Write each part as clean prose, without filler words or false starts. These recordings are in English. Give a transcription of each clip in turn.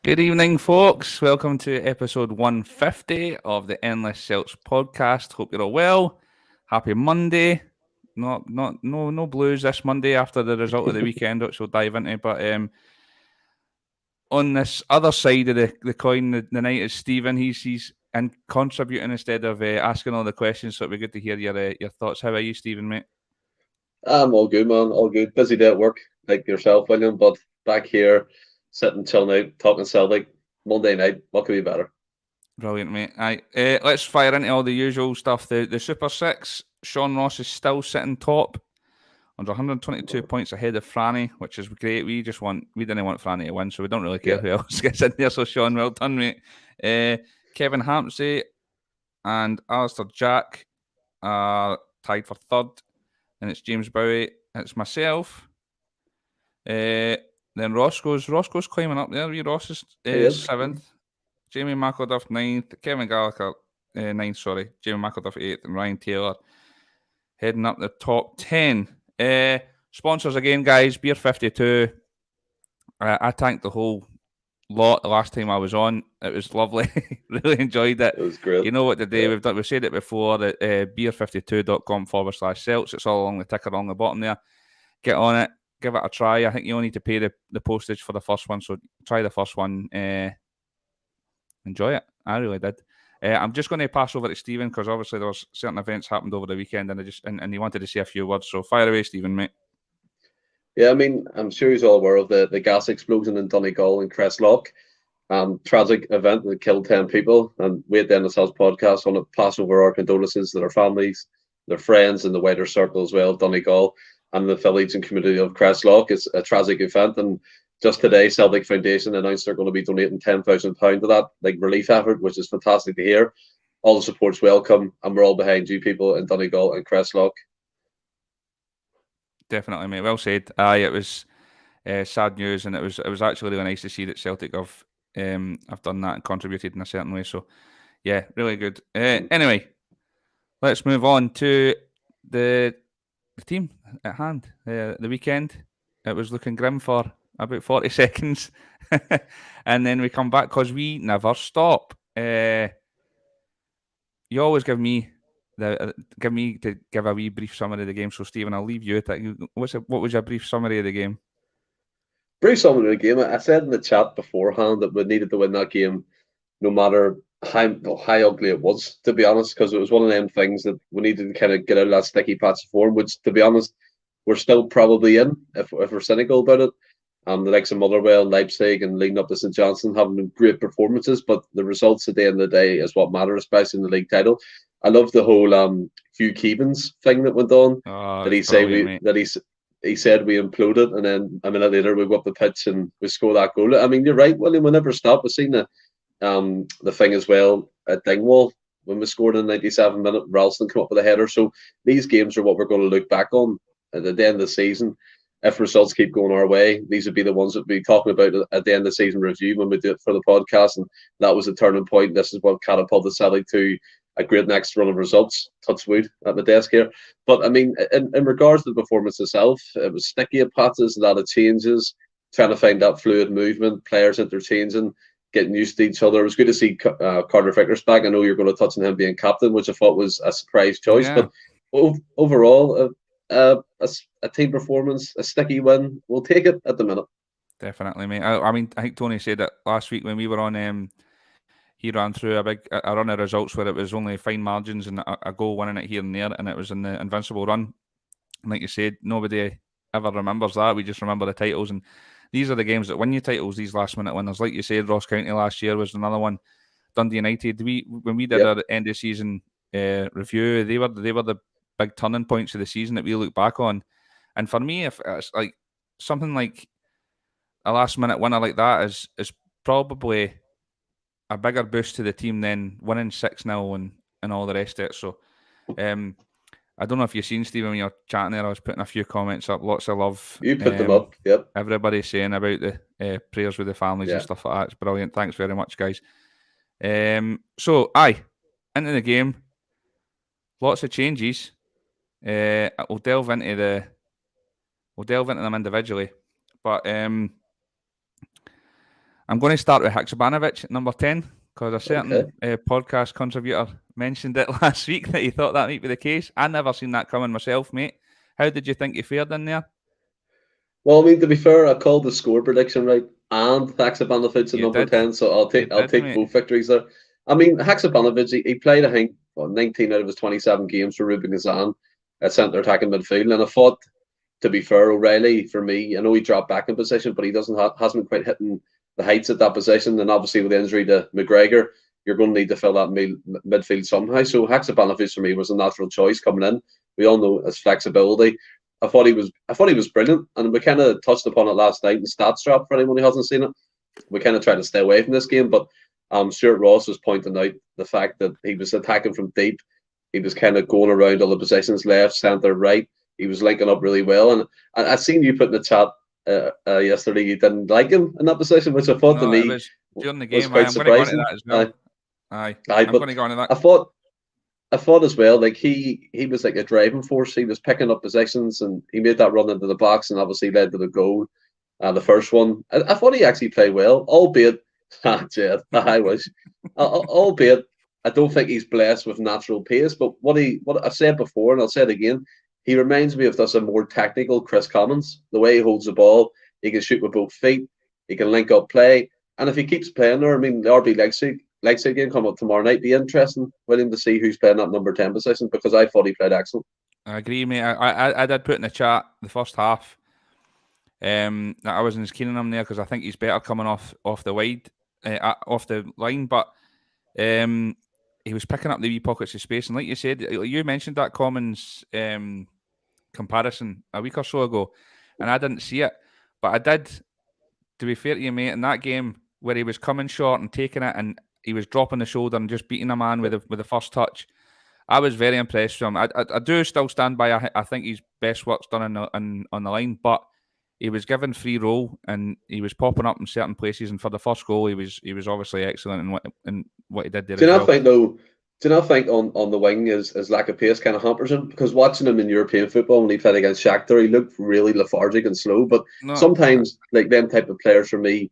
Good evening, folks. Welcome to episode 150 of the Endless Celts Podcast. Hope you're all well. Happy Monday. No blues this Monday after the result of the weekend, which we'll dive into. But on this other side of the coin, the night is Stephen. He's and contributing instead of asking all the questions. So it'd be good to hear your thoughts. How are you, Stephen, mate? I'm all good, man. All good. Busy day at work, like yourself, William. But back here, sitting chilling out, talking Celtic. Monday night. What could be better? Brilliant, mate. Aye. Let's fire into all the usual stuff. The Super Six. Sean Ross is still sitting top under 122 points ahead of Franny, which is great. We didn't want Franny to win, so we don't really care Yeah, who else gets in there. So Sean, well done, mate. Kevin Hampsey and Alistair Jack are tied for third, and it's James Bowie. It's myself. Then Roscoe's climbing up there. Ross is he is. seventh. Jamie McElduff ninth. Kevin Gallagher ninth. Sorry, Jamie McElduff eighth, and Ryan Taylor heading up the top 10. Sponsors again, guys. Beer 52. I thanked the whole lot the last time I was on. It was lovely. Really enjoyed it. It was great. You know what to do. Yeah. We've said it before. That beer52.com/Celts. It's all along the ticker along the bottom there. Get on it. Give it a try. I think you only need to pay the postage for the first one. So try the first one. Enjoy it. I really did. I'm just going to pass over to Stephen because obviously there was certain events happened over the weekend, and he wanted to say a few words. So fire away, Stephen, mate. Yeah, I mean, I'm sure he's all aware of the gas explosion in Donegal and Crestlock. Tragic event that killed 10 people. And we at the Endless Celts Podcast want to pass over our condolences to their families, their friends, and the wider circle as well, Donegal, and the village and community of Crestlock. It's a tragic event. And just today, Celtic Foundation announced they're going to be donating £10,000 to that relief effort, which is fantastic to hear. All the support's welcome, and we're all behind you people in Donegal and Crestlock. Definitely, mate. Well said. Aye, it was sad news, and it was actually really nice to see that Celtic have done that and contributed in a certain way. So yeah, really good. Anyway, let's move on to the team at hand. The weekend, it was looking grim for about 40 seconds, and then we come back because we never stop. You always give me to give a wee brief summary of the game. So Stephen, I'll leave you at that. What was your brief summary of the game? Brief summary of the game. I said in the chat beforehand that we needed to win that game no matter how ugly it was, to be honest, because it was one of them things that we needed to kind of get out of that sticky patch of form, which, to be honest, we're still probably in if we're cynical about it. The likes of Motherwell, Leipzig, and leading up to St Johnstone having great performances, but the results at the end of the day is what matters, especially in the league title. I love the whole Hugh Keevins thing that went on. Oh, That he it's say brilliant, we mate. that he said we imploded, and then a minute later we go up the pitch and we score that goal. I mean, you're right, William. We never stop. We've seen the thing as well at Dingwall when we scored in the 97th minute. Ralston come up with a header. So these games are what we're going to look back on at the end of the season. If results keep going our way, these would be the ones that we'll be talking about at the end of the season review when we do it for the podcast. And that was a turning point. This is what catapulted Celtic to a great next run of results. Touch wood at the desk here. But I mean, in regards to the performance itself, it was sticky at patches, a lot of changes, trying to find that fluid movement, players interchanging, getting used to each other. It was good to see Carter Vickers back. I know you're going to touch on him being captain, which I thought was a surprise choice. Yeah, But overall, a team performance, a sticky win. We'll take it at the minute. definitely, mate. I mean, I think Tony said that last week when we were on. He ran through a run of results where it was only fine margins and a goal winning it here and there, and it was in the invincible run. And like you said, nobody ever remembers that. We just remember the titles, and these are the games that win you titles. These last minute winners, like you said, Ross County last year was another one. Dundee United. When we did Yep. our end of season review, they were the big turning points of the season that we look back on. And for me, if it's like something like a last minute winner like that is probably a bigger boost to the team than winning 6-0 and all the rest of it. So I don't know if you've seen, Stephen, when you're chatting there, I was putting a few comments up, lots of love. You put them up. Yep. Everybody saying about the prayers with the families and Yeah. stuff like that. It's brilliant. Thanks very much, guys. So, into the game, lots of changes. We'll delve into them individually, but I'm going to start with Haksabanovic at number 10 because a certain podcast contributor mentioned it last week that he thought that might be the case. I never seen that coming myself, mate. How did you think he fared in there? Well, I mean, to be fair, I called the score prediction right, and Haksabanovic at You number did. 10, so I'll take Mate. both victories there. I mean, Haksabanovic, he played, I think, 19 out of his 27 games for Rubin Kazan at centre attacking midfield, and I thought, to be fair, O'Reilly, for me, I know he dropped back in position, but he hasn't quite hitting the heights at that position, and obviously with the injury to McGregor, you're going to need to fill that midfield somehow. So Haksabanovic for me was a natural choice coming in. We all know his flexibility. I thought he was brilliant, and we kind of touched upon it last night in Stats Drop for anyone who hasn't seen it. We kind of tried to stay away from this game, but Stuart Ross was pointing out the fact that he was attacking from deep. He was kind of going around all the positions, left, centre, right. He was linking up really well, and I seen you put in the chat yesterday you didn't like him in that position, which I thought to me during the was game. quite I'm going to go into surprising. that as well. I'm going to go into that. I thought as well, like he was like a driving force. He was picking up positions and he made that run into the box and obviously led to the goal. The first one, I thought he actually played well, albeit, Jed, I wish, albeit I don't think he's blessed with natural pace. But what I've said before, and I'll say it again, he reminds me of a more technical Chris Commons. The way he holds the ball, he can shoot with both feet, he can link up play, and if he keeps playing there, I mean, the RB Leipzig game come up tomorrow night. Be interesting, William, to see who's playing that number 10 position because I thought he played excellent. I agree, mate. I did put in the chat the first half. That I wasn't as keen on him there because I think he's better coming off the wide, off the line. But he was picking up the wee pockets of space, and like you said, you mentioned that Commons comparison a week or so ago, and I didn't see it, but I did. To be fair to you, mate, in that game where he was coming short and taking it, and he was dropping the shoulder and just beating a man with the first touch, I was very impressed with him. I do still stand by. I think his best work's done on the line, but he was given free roll and he was popping up in certain places. And for the first goal, he was obviously excellent in what he did there. Do you not think though? Do you not think on the wing his lack of pace kind of hampers him? Because watching him in European football when he played against Shakhtar, he looked really lethargic and slow. But sometimes, like them type of players for me,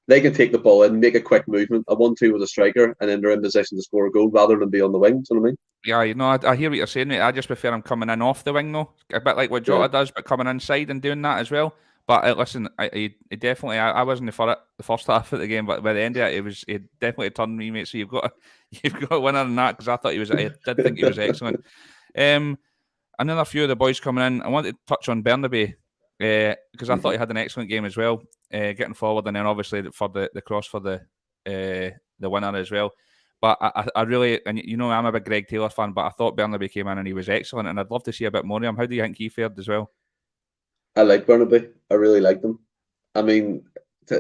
they can take the ball in, make a quick movement, a 1-2 with a striker, and then they're in position to score a goal rather than be on the wing. Do you know what I mean? Yeah, I hear what you're saying, mate. I just prefer him coming in off the wing, though. A bit like what Jota does, but coming inside and doing that as well. But listen, he definitely, I wasn't for it the first half of the game, but by the end of it, it definitely turned me, mate. So you've got a winner in that because I did think he was excellent. Another few of the boys coming in. I wanted to touch on Bernabei because I thought he had an excellent game as well, getting forward, and then obviously for the cross for the winner as well. But I really, and I'm a big Greg Taylor fan, but I thought Bernabei came in and he was excellent, and I'd love to see a bit more of him. How do you think he fared as well? I like Bernabei. I really like them. I mean,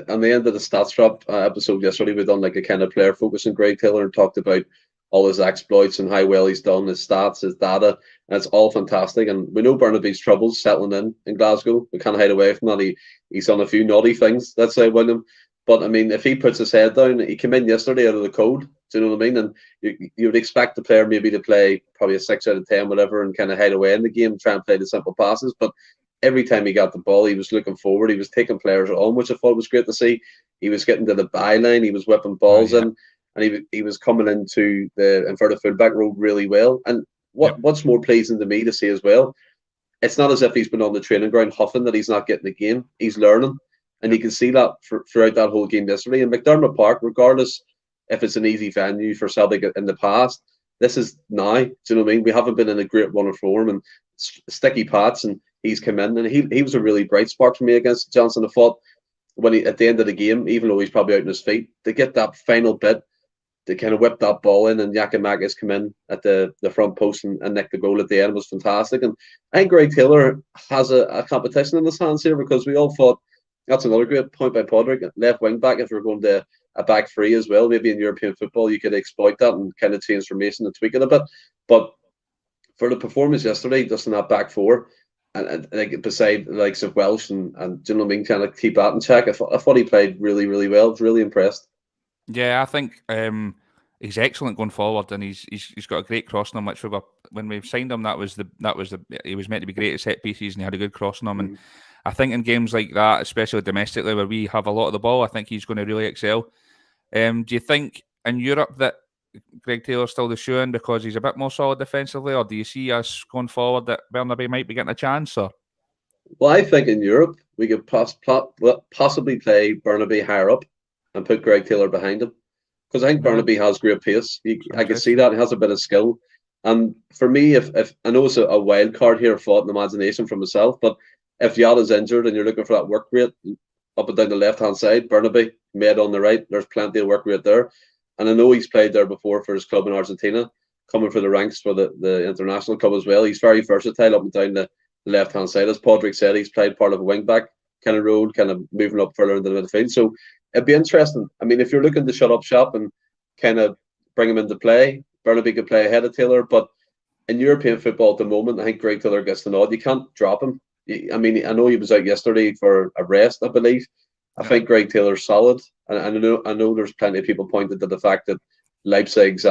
on the end of the Stats Drop episode yesterday, we done like a kind of player focus on Greg Taylor and talked about all his exploits and how well he's done, his stats, his data, and it's all fantastic. And we know Bernabei's troubles settling in Glasgow. We can't hide away from that. He's done a few naughty things, let's say, William. But I mean, if he puts his head down, he came in yesterday out of the cold. Do you know what I mean? And you would expect the player maybe to play probably a 6 out of 10, whatever, and kind of hide away in the game, try and play the simple passes. But every time he got the ball, he was looking forward. He was taking players on, which I thought was great to see. He was getting to the byline. He was whipping balls in, and he was coming into the inverted fullback role really well. And what's more pleasing to me to see as well, it's not as if he's been on the training ground huffing that he's not getting the game. He's learning, and you can see that throughout that whole game yesterday. And McDermott Park, regardless if it's an easy venue for Celtic in the past, this is now. Do you know what I mean? We haven't been in a great run of form and sticky pats, and he's come in and he was a really bright spark for me against Johnson. I thought when he at the end of the game, even though he's probably out on his feet, to get that final bit to kind of whip that ball in, and Giakoumakis come in at the front post and nick the goal at the end was fantastic. And I think Greg Taylor has a competition in his hands here because we all thought that's another great point by Podrick, left wing back. If we're going to a back three as well, maybe in European football you could exploit that and kind of change formation and tweak it a bit. But for the performance yesterday, just in that back four, and like beside the likes of Welsh and do you know what I mean, kind of keep that in check. I thought he played really, really well. I was really impressed. Yeah, I think he's excellent going forward, and he's got a great crossing on when we signed him. That was the he was meant to be great at set pieces, and he had a good crossing on him. And I think in games like that, especially domestically where we have a lot of the ball, I think he's going to really excel. Do you think in Europe that Greg Taylor's still the shoe-in because he's a bit more solid defensively, or do you see us going forward that Burnaby might be getting a chance? Or Well, I think in Europe we could possibly play Burnaby higher up and put Greg Taylor behind him, because I think really? Burnaby has great pace. I can see that he has a bit of skill. And for me, if I know it's a wild card here, thought and imagination from myself, but if Yada's injured and you're looking for that work rate up and down the left hand side, Burnaby made on the right, there's plenty of work rate there. And I know he's played there before for his club in Argentina, coming for the ranks for the international club as well. He's very versatile up and down the left hand side. As Podrick said, he's played part of a wing back kind of role, kind of moving up further into the midfield. So it'd be interesting. I mean, if you're looking to shut up shop and kind of bring him into play, Burnaby could play ahead of Taylor. But in European football at the moment, I think Greg Taylor gets the nod. You can't drop him. I mean, I know he was out yesterday for a rest, I believe. I think Greg Taylor's solid, and I know there's plenty of people pointed to the fact that Leipzig's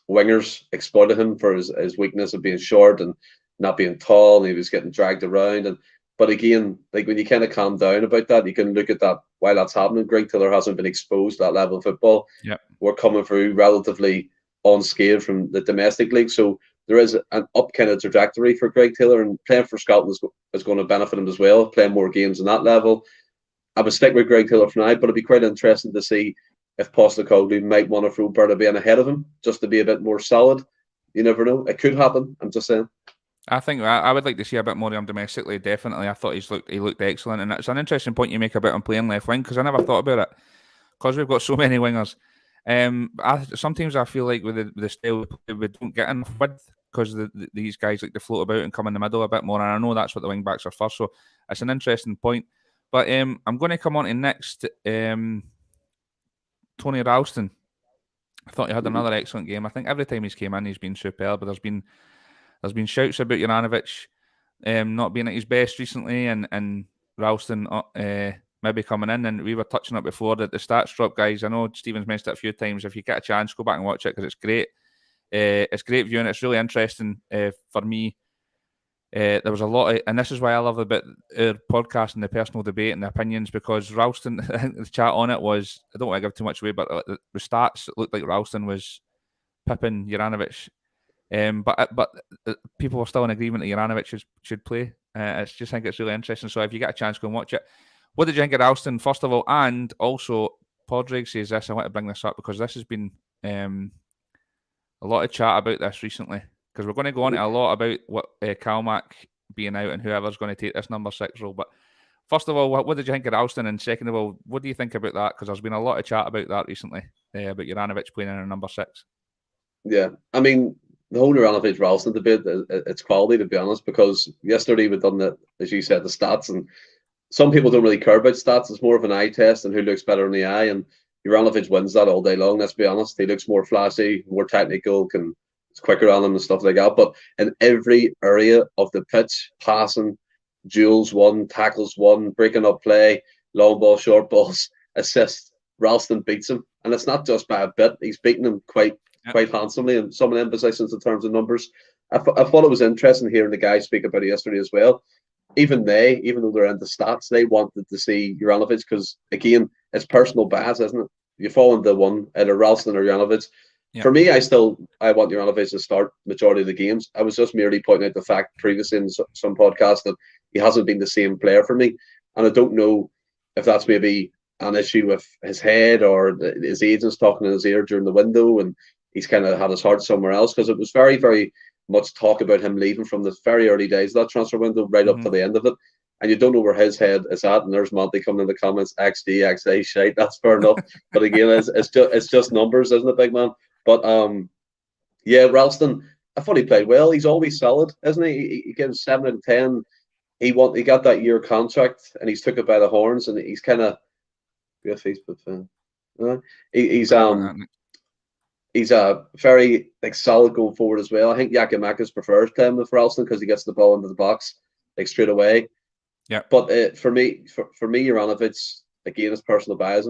wingers exploited him for his weakness of being short and not being tall, and he was getting dragged around. But again, like when you kind of calm down about that, you can look at that while that's happening. Greg Taylor hasn't been exposed to that level of football. Yep. We're coming through relatively unscathed from the domestic league, so there is an up kind of trajectory for Greg Taylor, and playing for Scotland is going to benefit him as well, playing more games on that level. I would stick with Greg Taylor for now, but it'd be quite interesting to see if Postecoglou might want to throw Burnaby in ahead of him just to be a bit more solid. You never know. It could happen. I'm just saying. I think I would like to see a bit more of him domestically. Definitely, I thought he looked excellent, and it's an interesting point you make about him playing left wing, because I never thought about it, because we've got so many wingers. Sometimes I feel like with the style we don't get enough width, because these guys like to float about and come in the middle a bit more, and I know that's what the wing backs are for. So it's an interesting point. But I'm going to come on to next. Tony Ralston. I thought he had another excellent game. I think every time he's came in, he's been superb. But there's been shouts about Juranovic not being at his best recently, and Ralston maybe coming in. And we were touching on it before that the stats drop, guys. I know Stephen's mentioned it a few times. If you get a chance, go back and watch it, because it's great. It's great viewing. It's really interesting for me. There was a lot of, and this is why I love about our podcast and the personal debate and the opinions, because Ralston, I think the chat on it was, I don't want to give too much away, but the stats, it looked like Ralston was pipping Juranovic. But people were still in agreement that Juranovic should play. I just think it's really interesting. So if you get a chance, go and watch it. What did you think of Ralston, first of all? And also, Podrick says this, I want to bring this up because this has been a lot of chat about this recently, because we're going to go on to a lot about what Kalmack being out and whoever's going to take this number 6 role. But first of all, what did you think of Ralston? And second of all, what do you think about that? Because there's been a lot of chat about that recently, about Juranovic playing in a number 6. Yeah, I mean, the whole Juranovic Ralston debate, it's quality, to be honest, because yesterday we've done as you said, the stats, and some people don't really care about stats. It's more of an eye test and who looks better in the eye, and Juranovic wins that all day long, let's be honest. He looks more flashy, more technical, it's quicker on him and stuff like that. But in every area of the pitch, passing, duels won, tackles won, breaking up play, long ball, short balls, assists, Ralston beats him. And it's not just by a bit. He's beaten him quite handsomely in some of them positions in terms of numbers. I thought it was interesting hearing the guys speak about it yesterday as well. Even though they're into stats, they wanted to see Juranovic because, again, it's personal bias, isn't it? You fall into one, either Ralston or Juranovic. Yeah. For me, I want Juranovic to start majority of the games. I was just merely pointing out the fact previously in some podcasts that he hasn't been the same player for me. And I don't know if that's maybe an issue with his head or his agents talking in his ear during the window and he's kind of had his heart somewhere else, because it was very, very much talk about him leaving from the very early days of that transfer window right up to the end of it. And you don't know where his head is at. And there's Monty coming in the comments, XD, XA, shite. That's fair enough. But again, it's just numbers, isn't it, big man? But yeah, Ralston, I thought he played well. He's always solid, isn't he? He gives 7 out of 10. He got that year contract and he's took it by the horns, and he's kind of be a Facebook fan. He's very solid going forward as well. I think Yakimakis prefers playing with Ralston because he gets the ball into the box straight away. Yeah. But for me, Juranovic, again, is personal bias.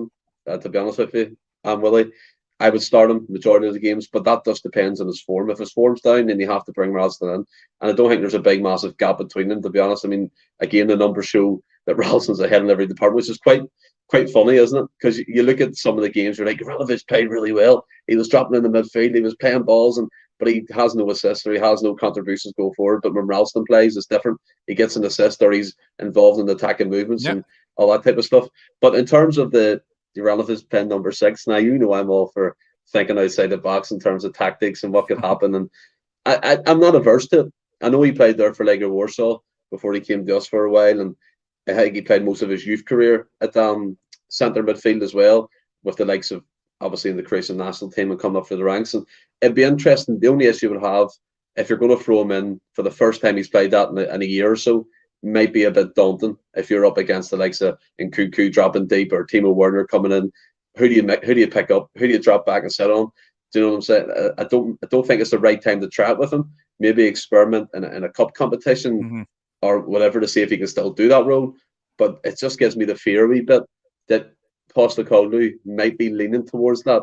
To be honest with you, I'm Willie. I would start him majority of the games, but that just depends on his form. If his form's down, then you have to bring Ralston in. And I don't think there's a big, massive gap between them, to be honest. I mean, again, the numbers show that Ralston's ahead in every department, which is quite funny, isn't it? Because you look at some of the games, you're like, Ivanovic played really well. He was dropping in the midfield, he was playing balls, but he has no assists or he has no contributions going forward. But when Ralston plays, it's different. He gets an assist or he's involved in the attacking movements and all that type of stuff. But in terms of the Ivanovic playing number 6, now I'm all for thinking outside the box in terms of tactics and what could happen. And I'm not averse to it. I know he played there for Legia Warsaw before he came to us for a while, and I think he played most of his youth career at centre midfield as well, with the likes of obviously in the Croatian national team and coming up for the ranks. And it'd be interesting. The only issue would have if you're going to throw him in for the first time he's played that in a year or so, might be a bit daunting if you're up against the likes of Nkunku dropping deep or Timo Werner coming in. Who do you pick up? Who do you drop back and sit on? Do you know what I'm saying? I don't think it's the right time to try it with him. Maybe experiment in a cup competition or whatever to see if he can still do that role. But it just gives me the fear a wee bit that Postecoglou might be leaning towards that.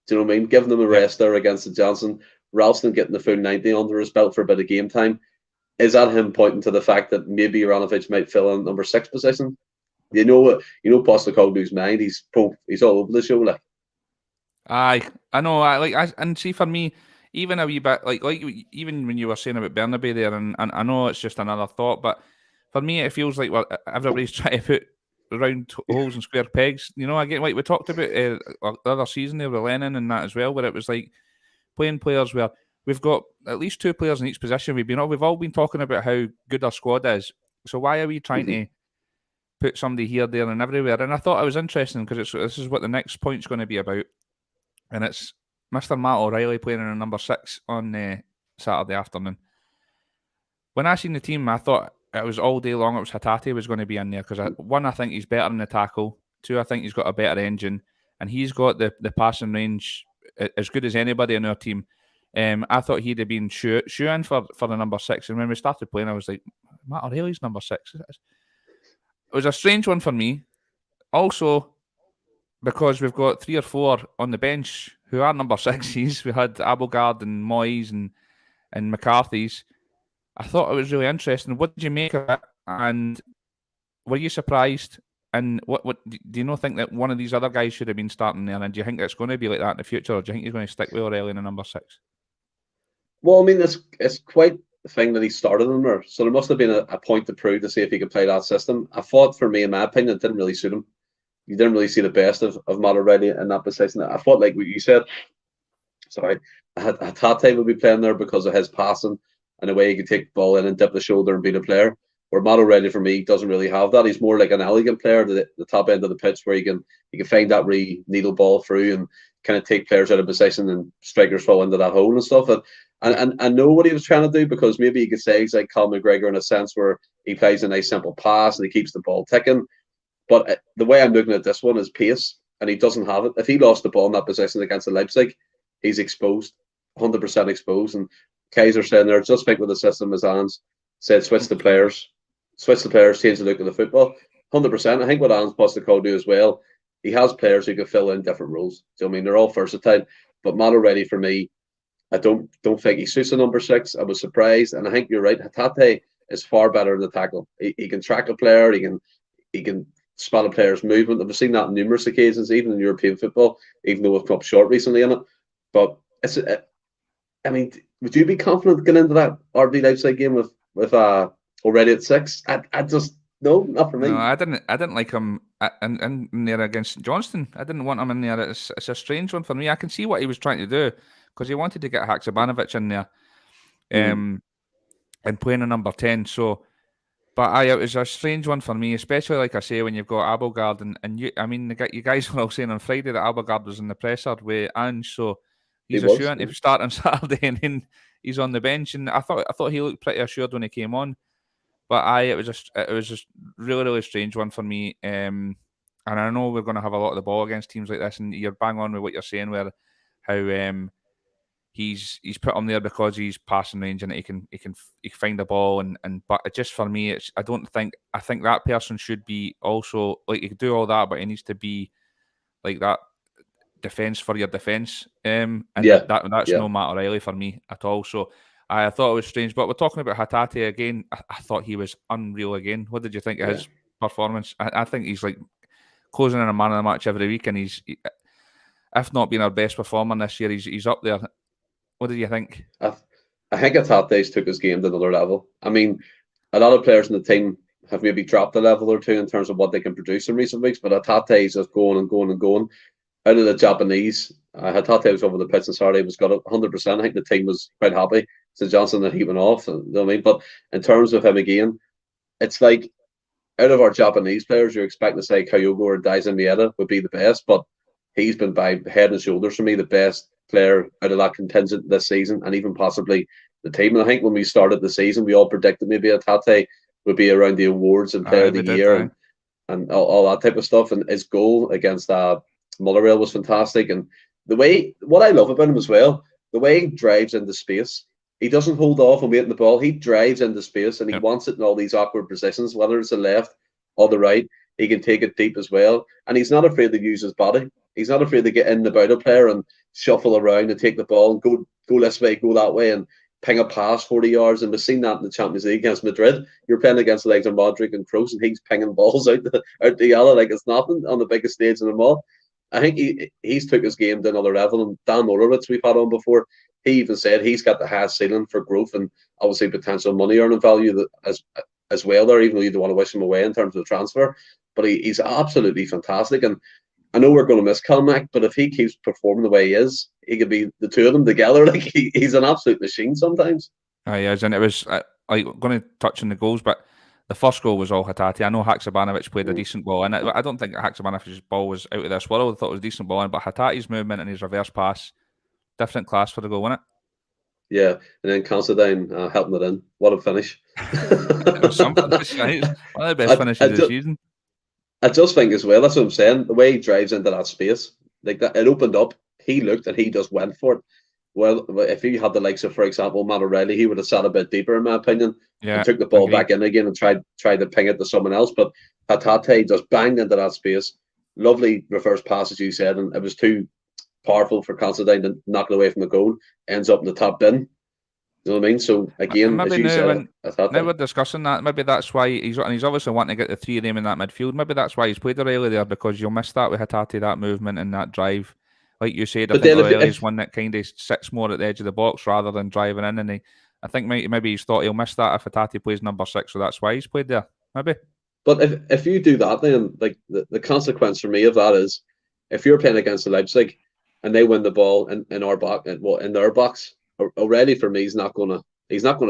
Do you know what I mean? Giving them a rest there against St Johnstone, Ralston getting the full 90 under his belt for a bit of game time. Is that him pointing to the fact that maybe Ivanovic might fill in number 6 position? You know Postecoglou's mind. He's all over the show. Like, aye, I know. And see, for me, even a wee bit like even when you were saying about Bernabe there, and I know it's just another thought, but for me, it feels like everybody's trying to put round holes and square pegs. You know, I get like we talked about the other season there with Lennon and that as well, where it was like playing players where we've got at least 2 players in each position. We've all been talking about how good our squad is. So why are we trying to put somebody here, there, and everywhere? And I thought it was interesting because this is what the next point's going to be about, and it's Mr. Matt O'Reilly playing in a number 6 on Saturday afternoon. When I seen the team, I thought it was all day long. It was Hatate was going to be in there because one, I think he's better in the tackle. 2, I think he's got a better engine, and he's got the passing range as good as anybody in our team. I thought he'd have been shoe in for the number 6, and when we started playing, I was like, Matt O'Reilly's number 6. It was a strange one for me. Also, because we've got 3 or 4 on the bench who are number 6s. We had Abelgard and Moyes and McCarthy's. I thought it was really interesting. What did you make of it? And were you surprised? And what do you not think that one of these other guys should have been starting there? And do you think it's going to be like that in the future, or do you think he's going to stick with O'Reilly in the number 6? Well, I mean, it's quite the thing that he started in there. So there must have been a point to prove to see if he could play that system. I thought, for me, in my opinion, it didn't really suit him. You didn't really see the best of Matt O'Reilly in that position. I thought, like what you said, Hatate would be playing there because of his passing and the way he could take the ball in and dip the shoulder and beat a player. Where Matt O'Reilly, for me, doesn't really have that. He's more like an elegant player to the top end of the pitch, where he can find that needle ball through and kind of take players out of position and strikers fall into that hole and stuff. And I know what he was trying to do, because maybe you could say he's like Cal McGregor in a sense, where he plays a nice simple pass and he keeps the ball ticking. But the way I'm looking at this one is pace, and he doesn't have it. If he lost the ball in that position against the Leipzig, he's exposed, 100% exposed. And Kaiser saying there, just think with the system as Hans said, switch the players, change the look of the football. 100%. I think what Hans Postecoglou as well, he has players who can fill in different roles. So I mean, they're all versatile. But Matt O'Reilly, for me, I don't think he suits the number 6. I was surprised, and I think you're right. Hatate is far better in the tackle. He can track a player. He can spot a player's movement. I've seen that on numerous occasions, even in European football, even though we've come up short recently in it. But I mean, would you be confident getting into that RB Leipzig game with already at 6? I just no, not for me. No, I didn't like him in there against St Johnstone. I didn't want him in there. It's a strange one for me. I can see what he was trying to do, because he wanted to get Haksabanovic in there, and playing a number 10. So, but it was a strange one for me, especially like I say, when you've got Abelgard and you. I mean, you guys were all saying on Friday that Abelgard was in the presser with Ange, so he's assured to start on Saturday, and then he's on the bench. And I thought he looked pretty assured when he came on. But it was just really, really strange one for me. And I know we're going to have a lot of the ball against teams like this, and you're bang on with what you're saying, where how he's put him there because he's passing range and he can find the ball, and but it just, for me, I think that person should be also, like, he could do all that, but he needs to be like that defence for your defence, and Yeah, that's yeah, no Matt O'Reilly for me at all. So I thought it was strange. But we're talking about Hatate again. I thought he was unreal again. What did you think of yeah. his performance? I think he's like closing in a man of the match every week, and if not being our best performer this year, he's up there. What did you think? I, I think Atate's took his game to another level. I mean, a lot of players in the team have maybe dropped a level or two in terms of what they can produce in recent weeks, but Atate's just going and going and going. Out of the Japanese, Hatate was over the pitch on Saturday, was got 100%. I think the team was quite happy. St Johnstone that he went off, you know what I mean? But in terms of him again, it's like out of our Japanese players, you're expecting to say Kyogo or Daisen Mieta would be the best, but he's been by head and shoulders for me the best player out of that contingent this season, and even possibly the team. And I think when we started the season, we all predicted maybe Atate would be around the awards and Player of the Year and all that type of stuff. And his goal against Motherwell was fantastic. And the way, what I love about him as well, the way he drives into space. He doesn't hold off and wait on the ball. He drives into space and he wants it in all these awkward positions, whether it's the left or the right. He can take it deep as well. And he's not afraid to use his body. He's not afraid to get in about a player and shuffle around and take the ball and go this way, go that way, and ping a pass 40 yards. And we've seen that in the Champions League against Madrid. You're playing against the legs of Modric and Kroos, and he's pinging balls out the yellow like it's nothing on the biggest stage in the mall. I think he's took his game to another level. And Dan Molowitz, we've had on before, he even said he's got the highest ceiling for growth and obviously potential money earning value as well there, even though you don't want to wish him away in terms of transfer. But he's absolutely fantastic. And I know we're going to miss Calmac, but if he keeps performing the way he is, he could be the two of them together. Like he's an absolute machine sometimes. He is, and it was like going to touch on the goals, but the first goal was all Hatate. I know Haksabanovic played a decent ball in it. I don't think Haksabanovic's ball was out of this world. I thought it was a decent ball in, but Hatate's movement and his reverse pass, different class for the goal, wasn't it? Yeah, and then Considine helping it in. What a finish! It was something. One of the best finishes of the season. I just think as well, that's what I'm saying, the way he drives into that space, like that, it opened up, he looked and he just went for it. Well, if he had the likes of, for example, Matt O'Reilly, he would have sat a bit deeper, in my opinion, and took the ball back in again and tried to ping it to someone else. But Hatate just banged into that space. Lovely reverse pass, as you said, and it was too powerful for Considine to knock it away from the goal. Ends up in the top bin. You know what I mean? So again, as you said, now we're discussing that. Maybe that's why he's obviously wanting to get the three of them in that midfield. Maybe that's why he's played O'Reilly there, because you'll miss that with Hatate, that movement and that drive. Like you said, I think O'Reilly's one that kind of sits more at the edge of the box rather than driving in. And I think maybe he's thought he'll miss that if Hatate plays number 6, so that's why he's played there. Maybe. But if you do that, then like the consequence for me of that is, if you're playing against the Leipzig and they win the ball in our box, in their box, O'Reilly for me he's not gonna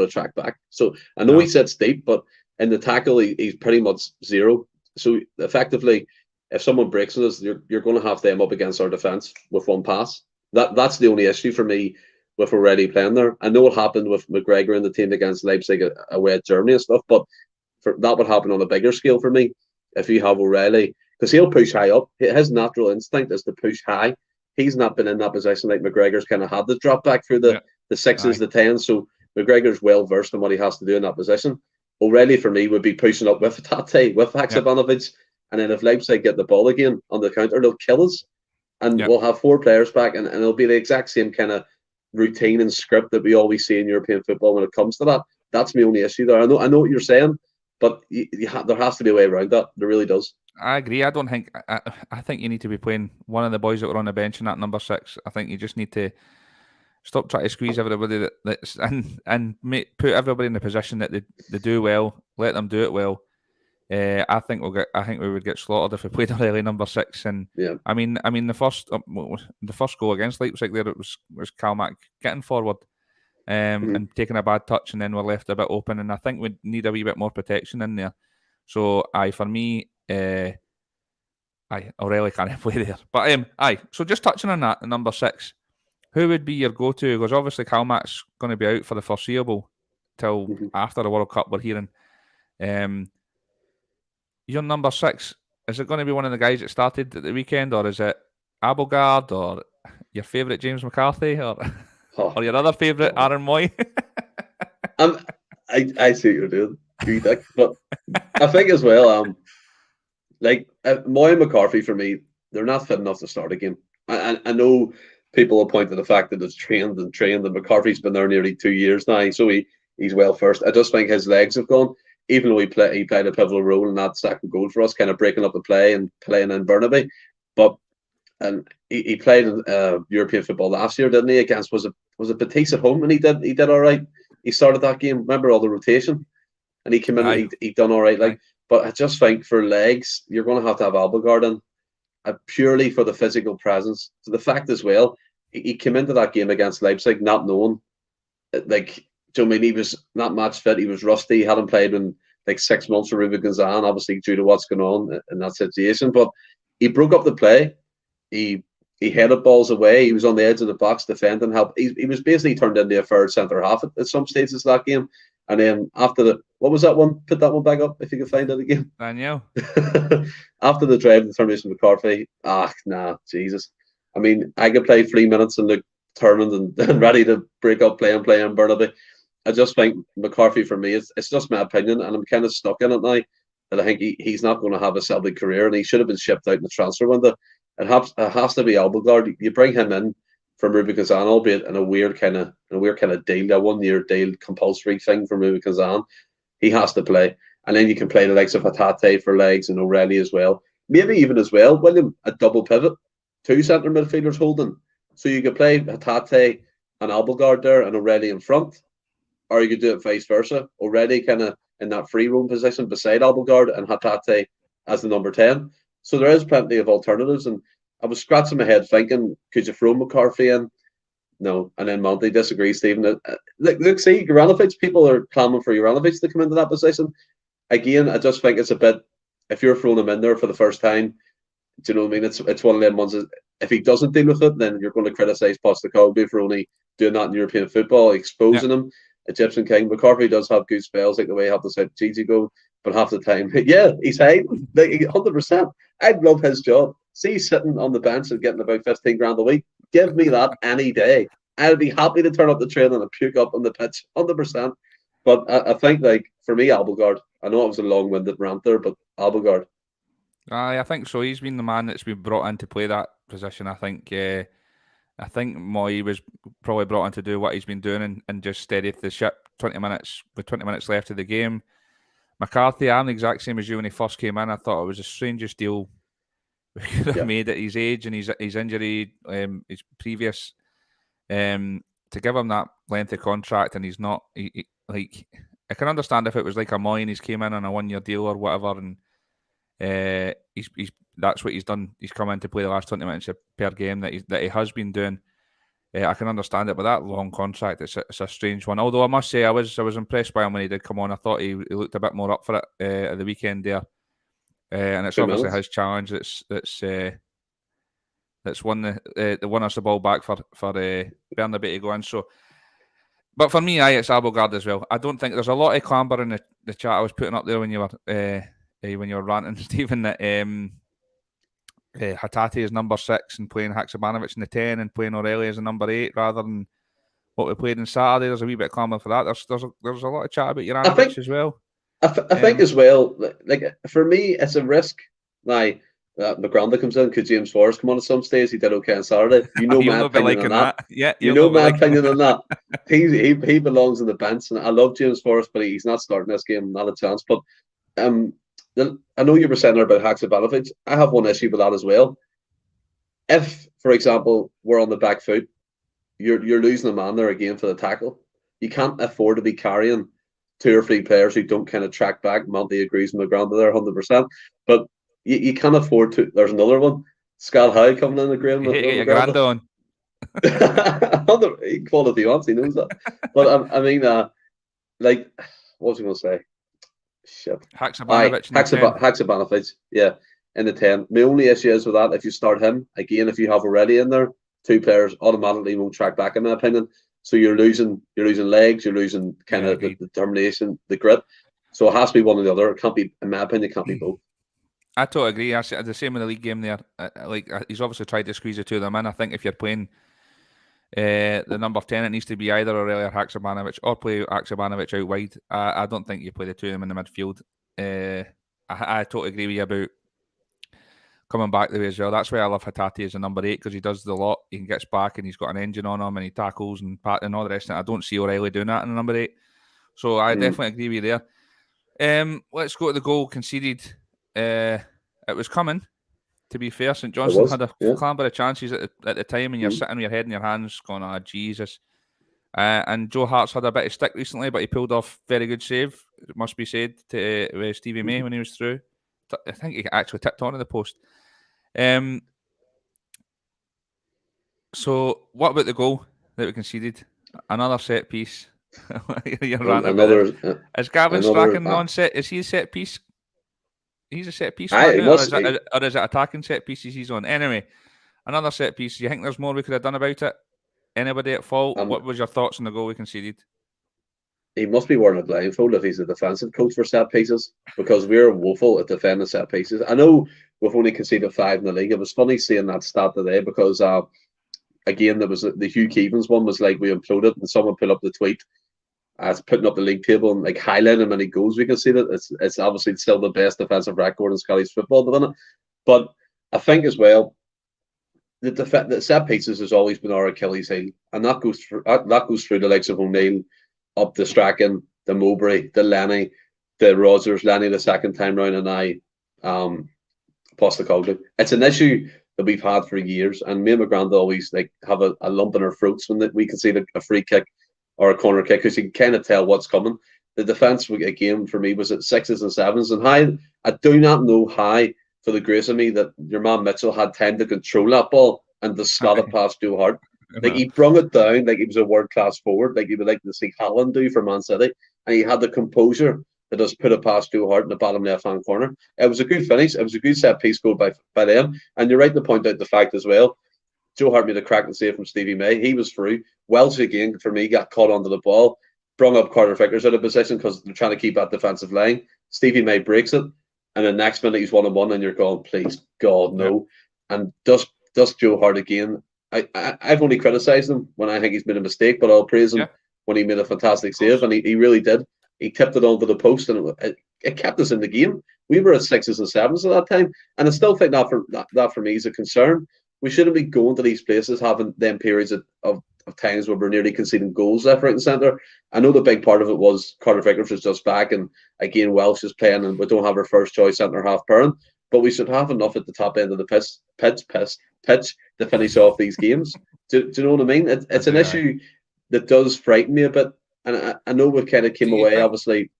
track back. So I know he sits deep, but in the tackle he's pretty much zero. So effectively, if someone breaks on us, you're going to have them up against our defence with one pass. That's the only issue for me with O'Reilly playing there. I know what happened with McGregor and the team against Leipzig away at Germany and stuff, but that would happen on a bigger scale for me if you have O'Reilly, because he'll push high up. His natural instinct is to push high. He's not been in that position like McGregor's kind of had to drop back through the 6s, the 10s. So McGregor's well versed in what he has to do in that position. O'Reilly for me would be pushing up with Tate, with Haksabanovic. And then if Leipzig get the ball again on the counter, they'll kill us. And we'll have 4 players back, and it'll be the exact same kind of routine and script that we always see in European football when it comes to that. That's my only issue there. I know what you're saying, but there has to be a way around that. There really does. I agree. I don't think. I think you need to be playing one of the boys that were on the bench in that number 6. I think you just need to stop trying to squeeze everybody that's and put everybody in the position that they do well. Let them do it well. I think we would get slaughtered if we played O'Reilly number 6. And I mean the first goal against Leipzig there, it was Calmac getting forward and taking a bad touch, and then we're left a bit open. And I think we need a wee bit more protection in there. So for me, O'Reilly can't play there. But so just touching on that, number 6, who would be your go-to? Because obviously Calmac's going to be out for the foreseeable till after the World Cup. We're hearing. Your number 6, is it going to be one of the guys that started at the weekend, or is it Abelgard, or your favourite James McCarthy, or your other favourite Aaron Moy? I see what you're doing, but I think as well, like Moy and McCarthy for me, they're not fit enough to start a game. I know people will point to the fact that it's trained, and McCarthy's been there nearly 2 years now, so he's well first. I just think his legs have gone, even though he played a pivotal role in that second goal for us, kind of breaking up the play and playing in Burnaby. But and he played in European football last year, didn't he? Against was it Betis at home, and he did all right. He started that game. Remember all the rotation, and he came in. And he done all right. Like, but I just think for legs, you're going to have Abelgard in, purely for the physical presence. So the fact as well, he came into that game against Leipzig not knowing, like, do you know what I mean? He was not match fit. He was rusty. He hadn't played in like 6 months for Ruben Kazan, obviously due to what's going on in that situation. But he broke up the play. He headed balls away. He was on the edge of the box defending. Help. He was basically turned into a third centre half at some stages of that game. And then after what was that one? Put that one back up if you can find it again. Daniel. After the drive, the termination of McCarthy. Jesus. I mean, I could play 3 minutes and look determined and ready to break up playing Burnaby. I just think McCarthy for me, it's just my opinion, and I'm kind of stuck in it now. That I think he's not going to have a Celtic career, and he should have been shipped out in the transfer window. It has to be Abelgard. You bring him in from Ruben Kazan, albeit in a weird kind of deal, a 1 year deal compulsory thing from Ruben Kazan. He has to play, and then you can play the likes of Hatate for legs and O'Reilly as well. Maybe even as well, William, a double pivot, 2 centre midfielders holding, so you could play Hatate and Abelgard there and O'Reilly in front, or you could do it vice versa. O'Reilly kind of in that free roam position beside Abelgard and Hatate as the number 10. So there is plenty of alternatives, and I was scratching my head thinking, could you throw McCarthy in? No, and then Monty disagrees, Stephen. Look, see, Juranovic, people are clamoring for Juranovic to come into that position. Again, I just think it's a bit, if you're throwing him in there for the first time, do you know what I mean? It's one of them ones, if he doesn't deal with it, then you're going to criticise Postecoglou for only doing that in European football, exposing him. Egyptian King. McCarthy does have good spells, like the way he helped us out Gigi go, but half the time, he's hiding, like 100%. I'd love his job. See, sitting on the bench and getting about 15 grand a week, give me that any day. I'd be happy to turn up the train and puke up on the pitch, 100%. But I think, like, for me, Abelgard, I know it was a long-winded rant there, but Abelgard. I think so. He's been the man that's been brought in to play that position. I think Moy was probably brought in to do what he's been doing and just steady the ship 20 minutes left of the game. McCarthy, I'm the exact same as you when he first came in. I thought it was the strangest deal we could have made at his age and his injury, his previous, to give him that length of contract, and he's not. Like, I can understand if it was like a Moy and he's came in on a 1 year deal or whatever, and he's that's what he's done. He's come in to play the last 20 minutes per game that he has been doing. I can understand it, but that long contract, it's a strange one. Although I must say, I was impressed by him when he did come on. I thought he looked a bit more up for it at the weekend there, and it's obviously his challenge that's won won us the ball back for Bernabei to go in. So, but for me, it's Abelgard as well. I don't think there's a lot of clamour in the chat I was putting up there when you were ranting, Stephen, that Hatate is number 6 and playing Haksabanovic in the 10 and playing O'Reilly as a number 8 rather than what we played on Saturday. There's a wee bit of clamour for that. There's a lot of chat about Juranovic as well. I think as well, like for me, it's a risk. Now, McGranda comes in, could James Forrest come on at some stage? He did okay on Saturday. You know my opinion on that. Yeah, you know my opinion on that. He belongs in the bench, and I love James Forrest, but he's not starting this game, not a chance. But I know you were saying there about Haksabanovic. I have one issue with that as well. If, for example, we're on the back foot, you're losing a man there again for the tackle. You can't afford to be carrying 2 or 3 players who don't kind of track back. Monty agrees with McGranda there 100%. But you can't afford to. There's another one. Scott Howe coming in agreeing with McGranda. He can call it if he wants, he knows that. But I mean, like, what was I going to say? Shit. Haksabanovic, yeah, in the 10. My only issue is with that, if you start him, again, if you have already in there, 2 players automatically won't track back, in my opinion. So you're losing legs, you're losing kind of the determination, the grit. So it has to be one or the other. It can't be, in my opinion, it can't be both. I totally agree. I said the same in the league game there. He's obviously tried to squeeze the 2 of them in. I think if you're playing the number 10, it needs to be either O'Reilly or Haksabanovic, or play Haksabanovic out wide. I don't think you play the 2 of them in the midfield. I totally agree with you about coming back the way as well. That's why I love Hatate as a number 8, because he does the lot. He gets back and he's got an engine on him and he tackles and all the rest of it. I don't see O'Reilly doing that in the number 8. So I definitely agree with you there. Let's go to the goal conceded. It was coming. To be fair, St Johnstone had a clamber of chances at the time, and you're sitting with your head in your hands going, "Ah, Jesus." And Joe Hart's had a bit of stick recently, but he pulled off very good save, it must be said, to Stevie May when he was through. I think he actually tipped onto the post. So what about the goal that we conceded? Another set piece. You're ranting about this. Is Gavin Strachan non-set? Is he a set piece? He's a set piece man now, or is it attacking set pieces he's on? Anyway, another set piece. Do you think there's more we could have done about it? Anybody at fault? What was your thoughts on the goal we conceded? He must be wearing a blindfold if he's a defensive coach for set pieces, because we're woeful at defending set pieces. I know we've only conceded 5 in the league. It was funny seeing that stat today because, again, there was the Hugh Keevins one was like we imploded, and someone put up the tweet as putting up the league table and like highlighting how many goals we conceded. It's obviously still the best defensive record in Scottish football at the minute. But I think as well, the set pieces has always been our Achilles heel, and that goes through the likes of O'Neill, up to Strachan, the Mowbray, the Lenny, the Rogers, Lenny the second time round, and I, Postecoglou. It's an issue that we've had for years, and me and my grand always like have a lump in our throats when we concede a free kick or a corner kick, because you can kind of tell what's coming. The defence again for me was at 6s and 7s, and I do not know how, for the grace of me, that your man Mitchell had time to control that ball and to slot it past Joe Hart. Like he brung it down like he was a world class forward, like he would like to see Haaland do for Man City, and he had the composure to just put it past Joe Hart in the bottom left hand corner. It was a good finish. It was a good set piece goal by them, and you're right to point out the fact as well. Joe Hart made a cracking save from Stevie May. He was through. Welsh again for me got caught onto the ball, brung up Carter Vickers out of position because they're trying to keep that defensive line. Stevie May breaks it, and the next minute he's 1-on-1, and you're going, please God no. Yeah. And just Joe Hart again. I've only criticised him when I think he's made a mistake, but I'll praise him when he made a fantastic save, and he really did. He tipped it onto the post, and it kept us in the game. We were at 6s and 7s at that time, and I still think that for me is a concern. We shouldn't be going to these places having them periods of times where we're nearly conceding goals left, right, and centre. I know the big part of it was Carter Vickers was just back, and again Welsh is playing, and we don't have our first choice centre half pairing. But we should have enough at the top end of the pitch to finish off these games. Do you know what I mean? It's an issue that does frighten me a bit, and I know we kind of came away, obviously.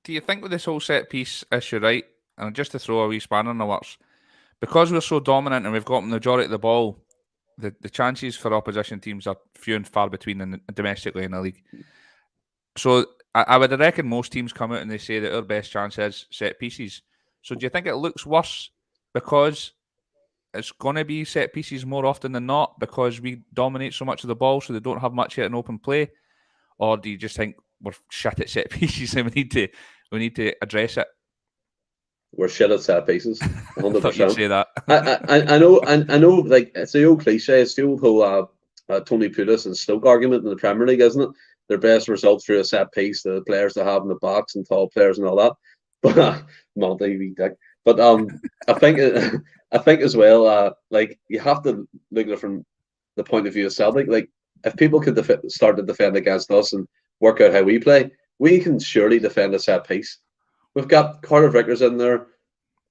Do you think with this whole set piece issue, right, and just to throw a wee spanner in the works, because we're so dominant and we've got the majority of the ball, the chances for opposition teams are few and far between domestically in the league. So I would reckon most teams come out and they say that our best chance is set pieces. So do you think it looks worse because it's going to be set pieces more often than not because we dominate so much of the ball, so they don't have much hit in open play? Or do you just think we're shit at set pieces and we need to address it? We're shit at set pieces. 100%. I thought you'd say that. I know. Like it's the old cliche. It's the old whole Tony Pulis and Stoke argument in the Premier League, isn't it? Their best result through a set piece, the players they have in the box and tall players and all that. But Monty, wee dick. But I think as well. Like you have to look at it from the point of view of Celtic. Like if people could start to defend against us and work out how we play, we can surely defend a set piece. We've got Carter Vickers in there.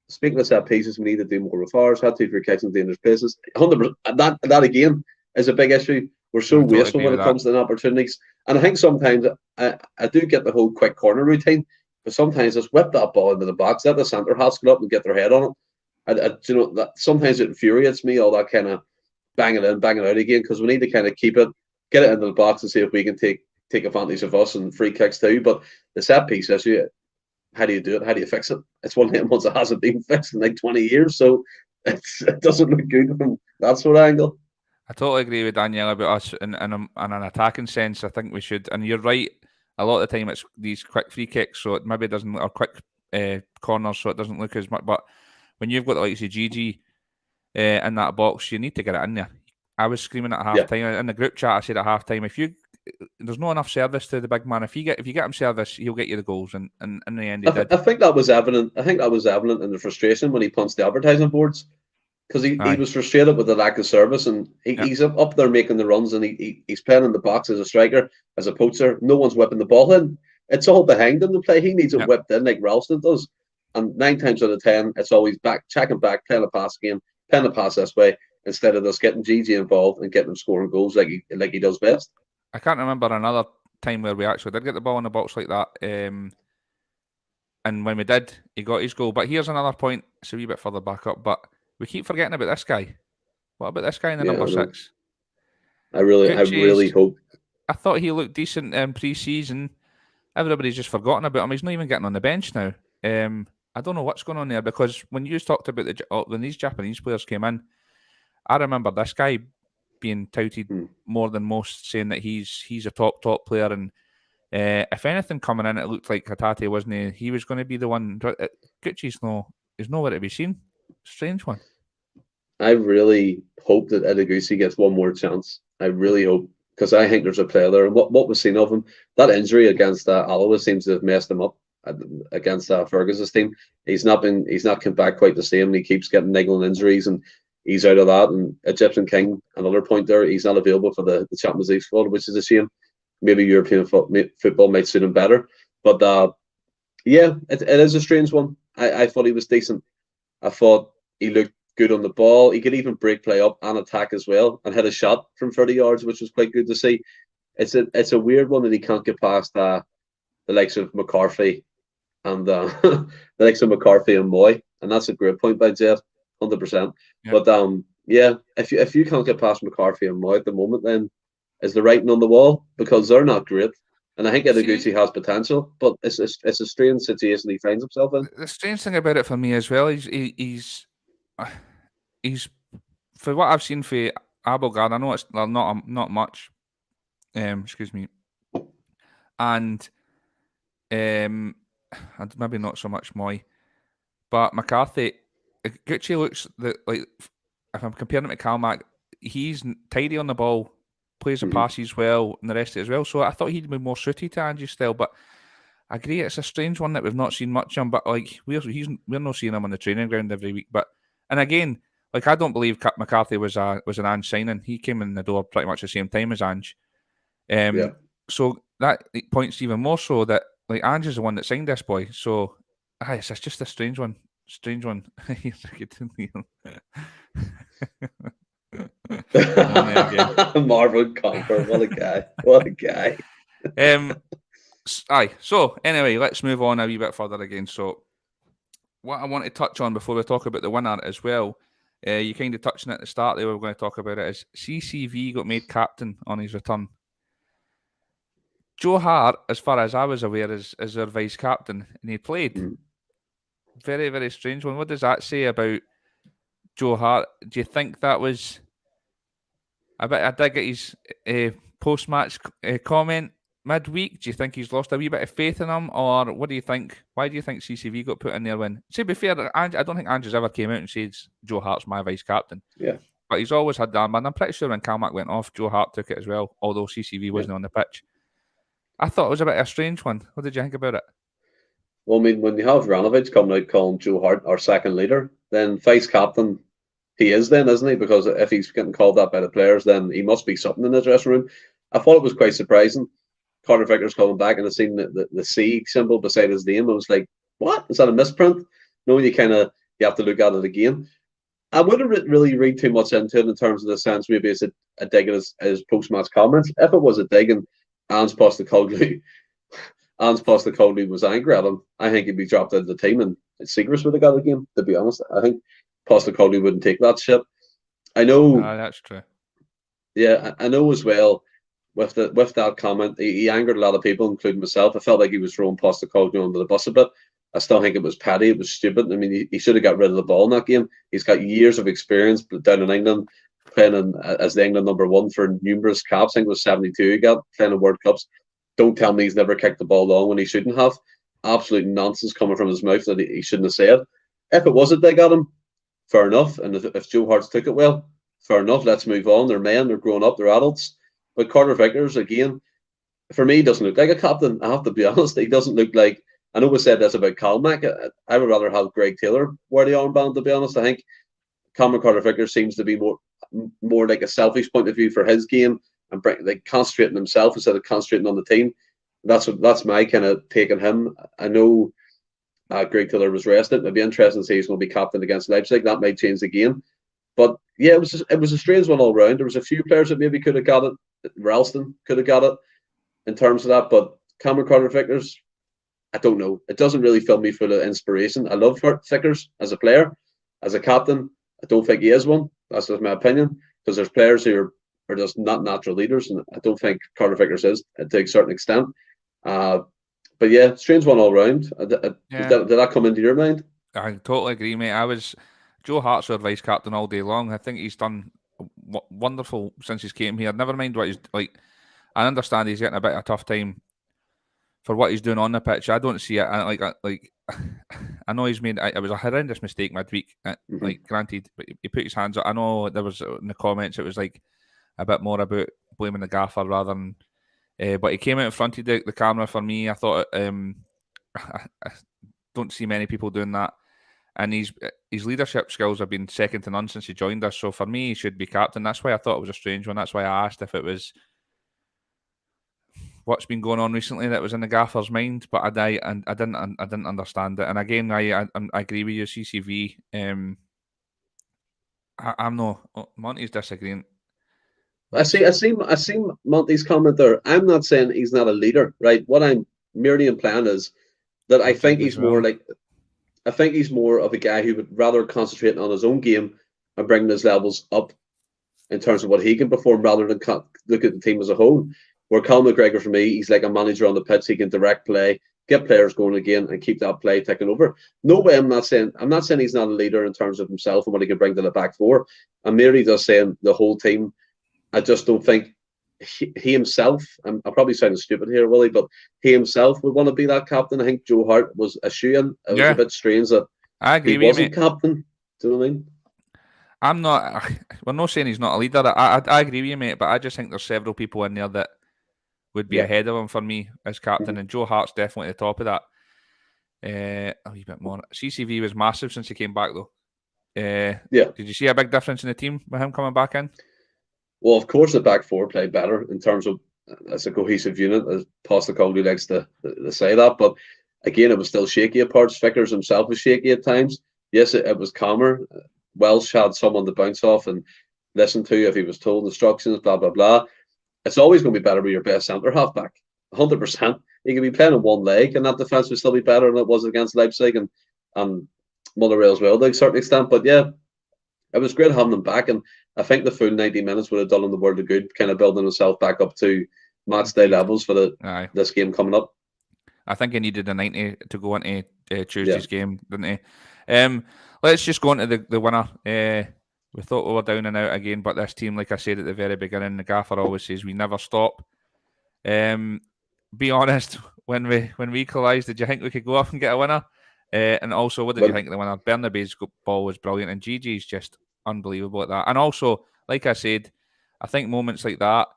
Speaking of set pieces, we need to do more with ours. Had to for catching dangerous places. 100%. That again is a big issue. We're so wasteful when it comes to opportunities. And I think sometimes I do get the whole quick corner routine, but sometimes just whip that ball into the box, let the centre half get up and get their head on it. You know, that sometimes it infuriates me, all that kind of banging in, banging out again, because we need to kind of keep it, get it into the box and see if we can take advantage of us and free kicks too. But the set piece issue, how do you do it? How do you fix it? It's one of them ones that hasn't been fixed in like 20 years, so it doesn't look good from that sort of angle. I totally agree with Danielle about us in an attacking sense. I think we should, and you're right, a lot of the time it's these quick free kicks, so it maybe doesn't, or quick corners, so it doesn't look as much. But when you've got the likes of GG in that box, you need to get it in there. I was screaming at half time in the group chat. I said at half time, if you there's not enough service to the big man. If you get him service, he'll get you the goals, and in the end he did. I think that was evident. I think that was evident in the frustration when he punched the advertising boards, because he was frustrated with the lack of service, and he's up there making the runs, and he's playing in the box as a striker, as a poacher. No one's whipping the ball in. It's all behind him to play. He needs it whipped in like Ralston does. And 9 times out of 10, it's always checking back, playing a pass again, playing a pass this way, instead of just getting GG involved and getting him scoring goals like he does best. I can't remember another time where we actually did get the ball in the box like that. And when we did, he got his goal. But here's another point. It's a wee bit further back up, but we keep forgetting about this guy. What about this guy in the number 6? I really hope. I thought he looked decent in pre-season. Everybody's just forgotten about him. He's not even getting on the bench now. I don't know what's going on there, because when you talked about when these Japanese players came in, I remember this guy being touted more than most, saying that he's a top player, and if anything coming in, it looked like Hatate wasn't he was going to be the one. Gucci's nowhere to be seen. Strange one. I really hope that Ideguchi gets one more chance. I really hope, because I think there's a player there. And what was seen of him, that injury against Alloa seems to have messed him up against Fergus's team. He's not come back quite the same. He keeps getting niggling injuries, and he's out of that. And Egyptian King, another point there, he's not available for the Champions League squad, which is a shame. Maybe European football might suit him better. But it is a strange one. I thought he was decent. I thought he looked good on the ball. He could even break play up and attack as well, and hit a shot from 30 yards, which was quite good to see. It's a weird one that he can't get past the likes of McCarthy and the likes of McCarthy and Moy, and that's a great point by Jeff, 100%. Yeah. But if you can't get past McCarthy and Moy at the moment, then is the writing on the wall, because they're not great. And I think Ideguchi has potential, but it's a strange situation he finds himself in. The strange thing about it for me as well, he's for what I've seen for Abelgard, I know it's not much. Excuse me. And maybe not so much Moy, but McCarthy, Gucci looks like, if I'm comparing him to Calmac, he's tidy on the ball, plays the passes well, and the rest of it as well. So I thought he'd be more suited to Angie's style, but I agree, it's a strange one that we've not seen much on. But like we're not seeing him on the training ground every week. But and again, like I don't believe McCarthy was an Ange signing. He came in the door pretty much the same time as Ange. So that points even more so that like Ange is the one that signed this boy. So it's just a strange one. Marvin Conquer, what a guy. So anyway, let's move on a wee bit further again. So what I want to touch on before we talk about the winner as well, you kind of touched on it at the start there, we're going to talk about it, is CCV got made captain on his return. Joe Hart, as far as I was aware, is their vice captain, and he played. Very, very strange one. What does that say about Joe Hart? Do you think that was... I did get his post-match comment midweek. Do you think he's lost a wee bit of faith in him, or what do you think? Why do you think CCV got put in there when... To be fair, I don't think Andrew's ever came out and said Joe Hart's my vice captain. Yeah. But he's always had that, and I'm pretty sure when Calmac went off, Joe Hart took it as well, although CCV wasn't on the pitch. I thought it was a bit of a strange one. What did you think about it? Well, I mean, when you have Ranovich coming out calling Joe Hart our second leader, then vice captain he is then, isn't he? Because if he's getting called that by the players, then he must be something in the dressing room. I thought it was quite surprising. Carter Vickers coming back and I seen the C symbol beside his name. I was like, what? Is that a misprint? No, you have to look at it again. I wouldn't really read too much into it in terms of the sense maybe it's a dig at his post-match comments. If it was a dig and Ange Postecoglou was angry at him, I think he'd be dropped out of the team and Seagrass would have got the game, to be honest. I think Postecoglou wouldn't take that shit. I know. That's true. Yeah, I know as well. With that comment, he angered a lot of people, including myself. I felt like he was throwing Postecoglou under the bus a bit. I still think it was petty. It was stupid. I mean, he should have got rid of the ball in that game. He's got years of experience down in England, playing as the England number one for numerous caps. I think it was 72 he got, playing in World Cups. Don't tell me he's never kicked the ball long when he shouldn't have. Absolute nonsense coming from his mouth that he shouldn't have said. If it was a dig at him, fair enough. And if Joe Hart's took it well, fair enough. Let's move on. They're men, they're grown up, they're adults. But Carter Vickers, again, for me, he doesn't look like a captain. I have to be honest. He doesn't look like. I know we said this about Calmac. I would rather have Greg Taylor wear the armband. To be honest, I think Cameron Carter-Vickers seems to be more like a selfish point of view for his game and like concentrating himself instead of concentrating on the team. That's my kind of take on him. I know Greg Taylor was rested. It'd be interesting to see he's going to be captain against Leipzig. That might change the game. But yeah, it was a strange one all round. There was a few players that maybe could have got it. Ralston could have got it in terms of that, but Cameron Carter-Vickers, I don't know. It doesn't really fill me full of inspiration. I love Vickers as a player, as a captain. I don't think he is one. That's just my opinion. Because there's players who are just not natural leaders, and I don't think Carter-Vickers is to a certain extent. But yeah, strange one all round. Did that come into your mind? I totally agree, mate. Joe Hart's our vice captain all day long. I think he's done wonderful since he's came here. Never mind what he's like. I understand he's getting a bit of a tough time for what he's doing on the pitch. I don't see it. I know he's made it was a horrendous mistake midweek. Like, granted, he put his hands up. I know there was in the comments it was like a bit more about blaming the gaffer rather than. But he came out in front of the camera for me. I thought I don't see many people doing that. And his leadership skills have been second to none since he joined us. So for me, he should be captain. That's why I thought it was a strange one. That's why I asked if it was what's been going on recently that was in the gaffer's mind. But I didn't understand it. And again, I agree with you, CCV. I'm no Monty's disagreeing. I see Monty's comment there. I'm not saying he's not a leader, right? What I'm merely implying is that I think he's more like. I think he's more of a guy who would rather concentrate on his own game and bring his levels up in terms of what he can perform rather than look at the team as a whole. Where Colin McGregor, for me, he's like a manager on the pitch. He can direct play, get players going again, and keep that play ticking over. No way, I'm not saying he's not a leader in terms of himself and what he can bring to the back four. I'm merely just saying the whole team. I just don't think he himself, I'm probably sounding stupid here, Willie, but he himself would want to be that captain. I think Joe Hart was a shoe-in. It was a bit strange that he wasn't captain. Do you know what I mean? I'm not. We're not saying he's not a leader. I agree with you, mate, but I just think there's several people in there that would be ahead of him for me as captain, and Joe Hart's definitely at the top of that. A wee bit more. CCV was massive since he came back, though. Did you see a big difference in the team with him coming back in? Well, of course, the back four played better in terms of as a cohesive unit, as Postecoglou likes to say that. But again, it was still shaky at parts. Vickers himself was shaky at times. Yes, it was calmer. Welsh had someone to bounce off and listen to if he was told instructions, blah, blah, blah. It's always going to be better with your best centre half back. 100%. He could be playing on one leg, and that defence would still be better than it was against Leipzig and Motherwell as well to a certain extent. But yeah, it was great having him back, and I think the full 90 minutes would have done him the world of good, kind of building himself back up to match day levels for this game coming up. I think he needed a 90 to go into Tuesday's game, didn't he? Let's just go into the winner. We thought we were down and out again, but this team, like I said at the very beginning, the gaffer always says we never stop. Be honest, when we equalised, did you think we could go off and get a winner? And also, what did you think of the winner? Bernabei's ball was brilliant, and Gigi's just unbelievable at that. And also, like I said, I think moments like that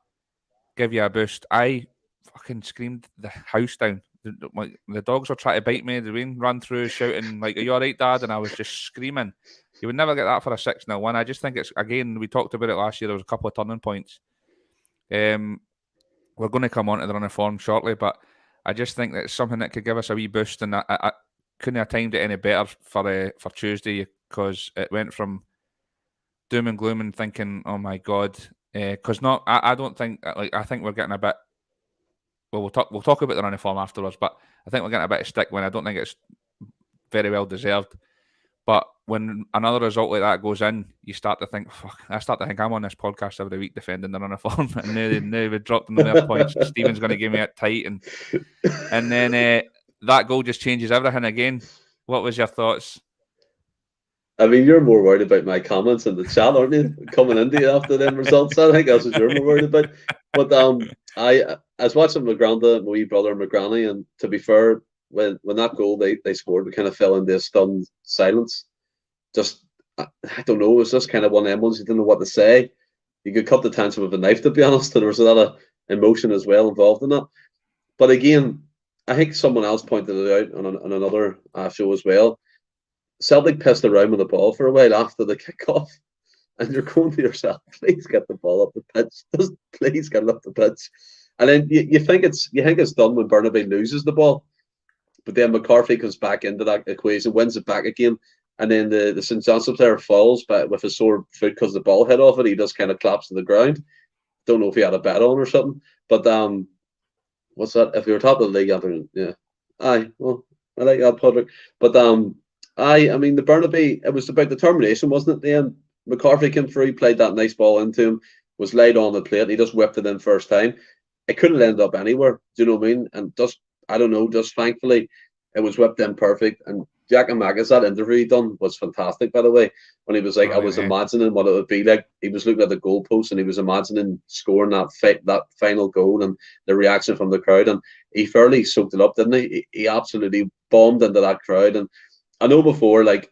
give you a boost. I fucking screamed the house down. The dogs were trying to bite me. The rain ran through shouting, like, "Are you all right, Dad?" And I was just screaming. You would never get that for a 6-0 win. I just think it's, again, we talked about it last year. There was a couple of turning points. We're going to come on to the run of form shortly, but I just think that it's something that could give us a wee boost, and I couldn't have timed it any better for Tuesday, because it went from doom and gloom and thinking, oh my God, because I don't think, like, I think we're getting a bit. Well, we'll talk about the run of form afterwards, but I think we're getting a bit of stick when I don't think it's very well deserved. But when another result like that goes in, you start to think, fuck, I start to think I'm on this podcast every week defending the run of form, and now we've dropped them their points. Stephen's going to give me it tight, and then that goal just changes everything again. What was your thoughts? I mean, you're more worried about my comments in the chat, aren't you? Coming into you after them results, I think that's what you're more worried about. But I was watching my granda, my wee brother, and my granny, and to be fair, when that goal they scored, we kind of fell into a stunned silence. Just, I don't know, it was just kind of one of them ones you didn't know what to say. You could cut the tension with a knife, to be honest. And there was a lot of emotion as well involved in that. But again, I think someone else pointed it out on another show as well. Celtic pissed around with the ball for a while after the kickoff, and you're going to yourself, please get the ball up the pitch. Just please get it up the pitch. And then you think it's done when Burnaby loses the ball, but then McCarthy comes back into that equation, wins it back again, and then the St Johnstone player falls with a sore foot because the ball hit off it. He just kind of claps to the ground. Don't know if he had a bet on or something, but what's that? If you're top of the league, yeah, aye, well, I like that, Patrick. But I mean, the Burnaby, it was about determination, wasn't it? The end. McCarthy came through, played that nice ball into him, was laid on the plate. He just whipped it in first time. It couldn't end up anywhere. Do you know what I mean? And just, I don't know, just thankfully it was whipped in perfect. And Jack and Magus, that interview he done was fantastic, by the way. When he was like, I was imagining what it would be like. He was looking at the goalpost and he was imagining scoring that final goal and the reaction from the crowd. And he fairly soaked it up, didn't he? He absolutely bombed into that crowd. And I know before, like,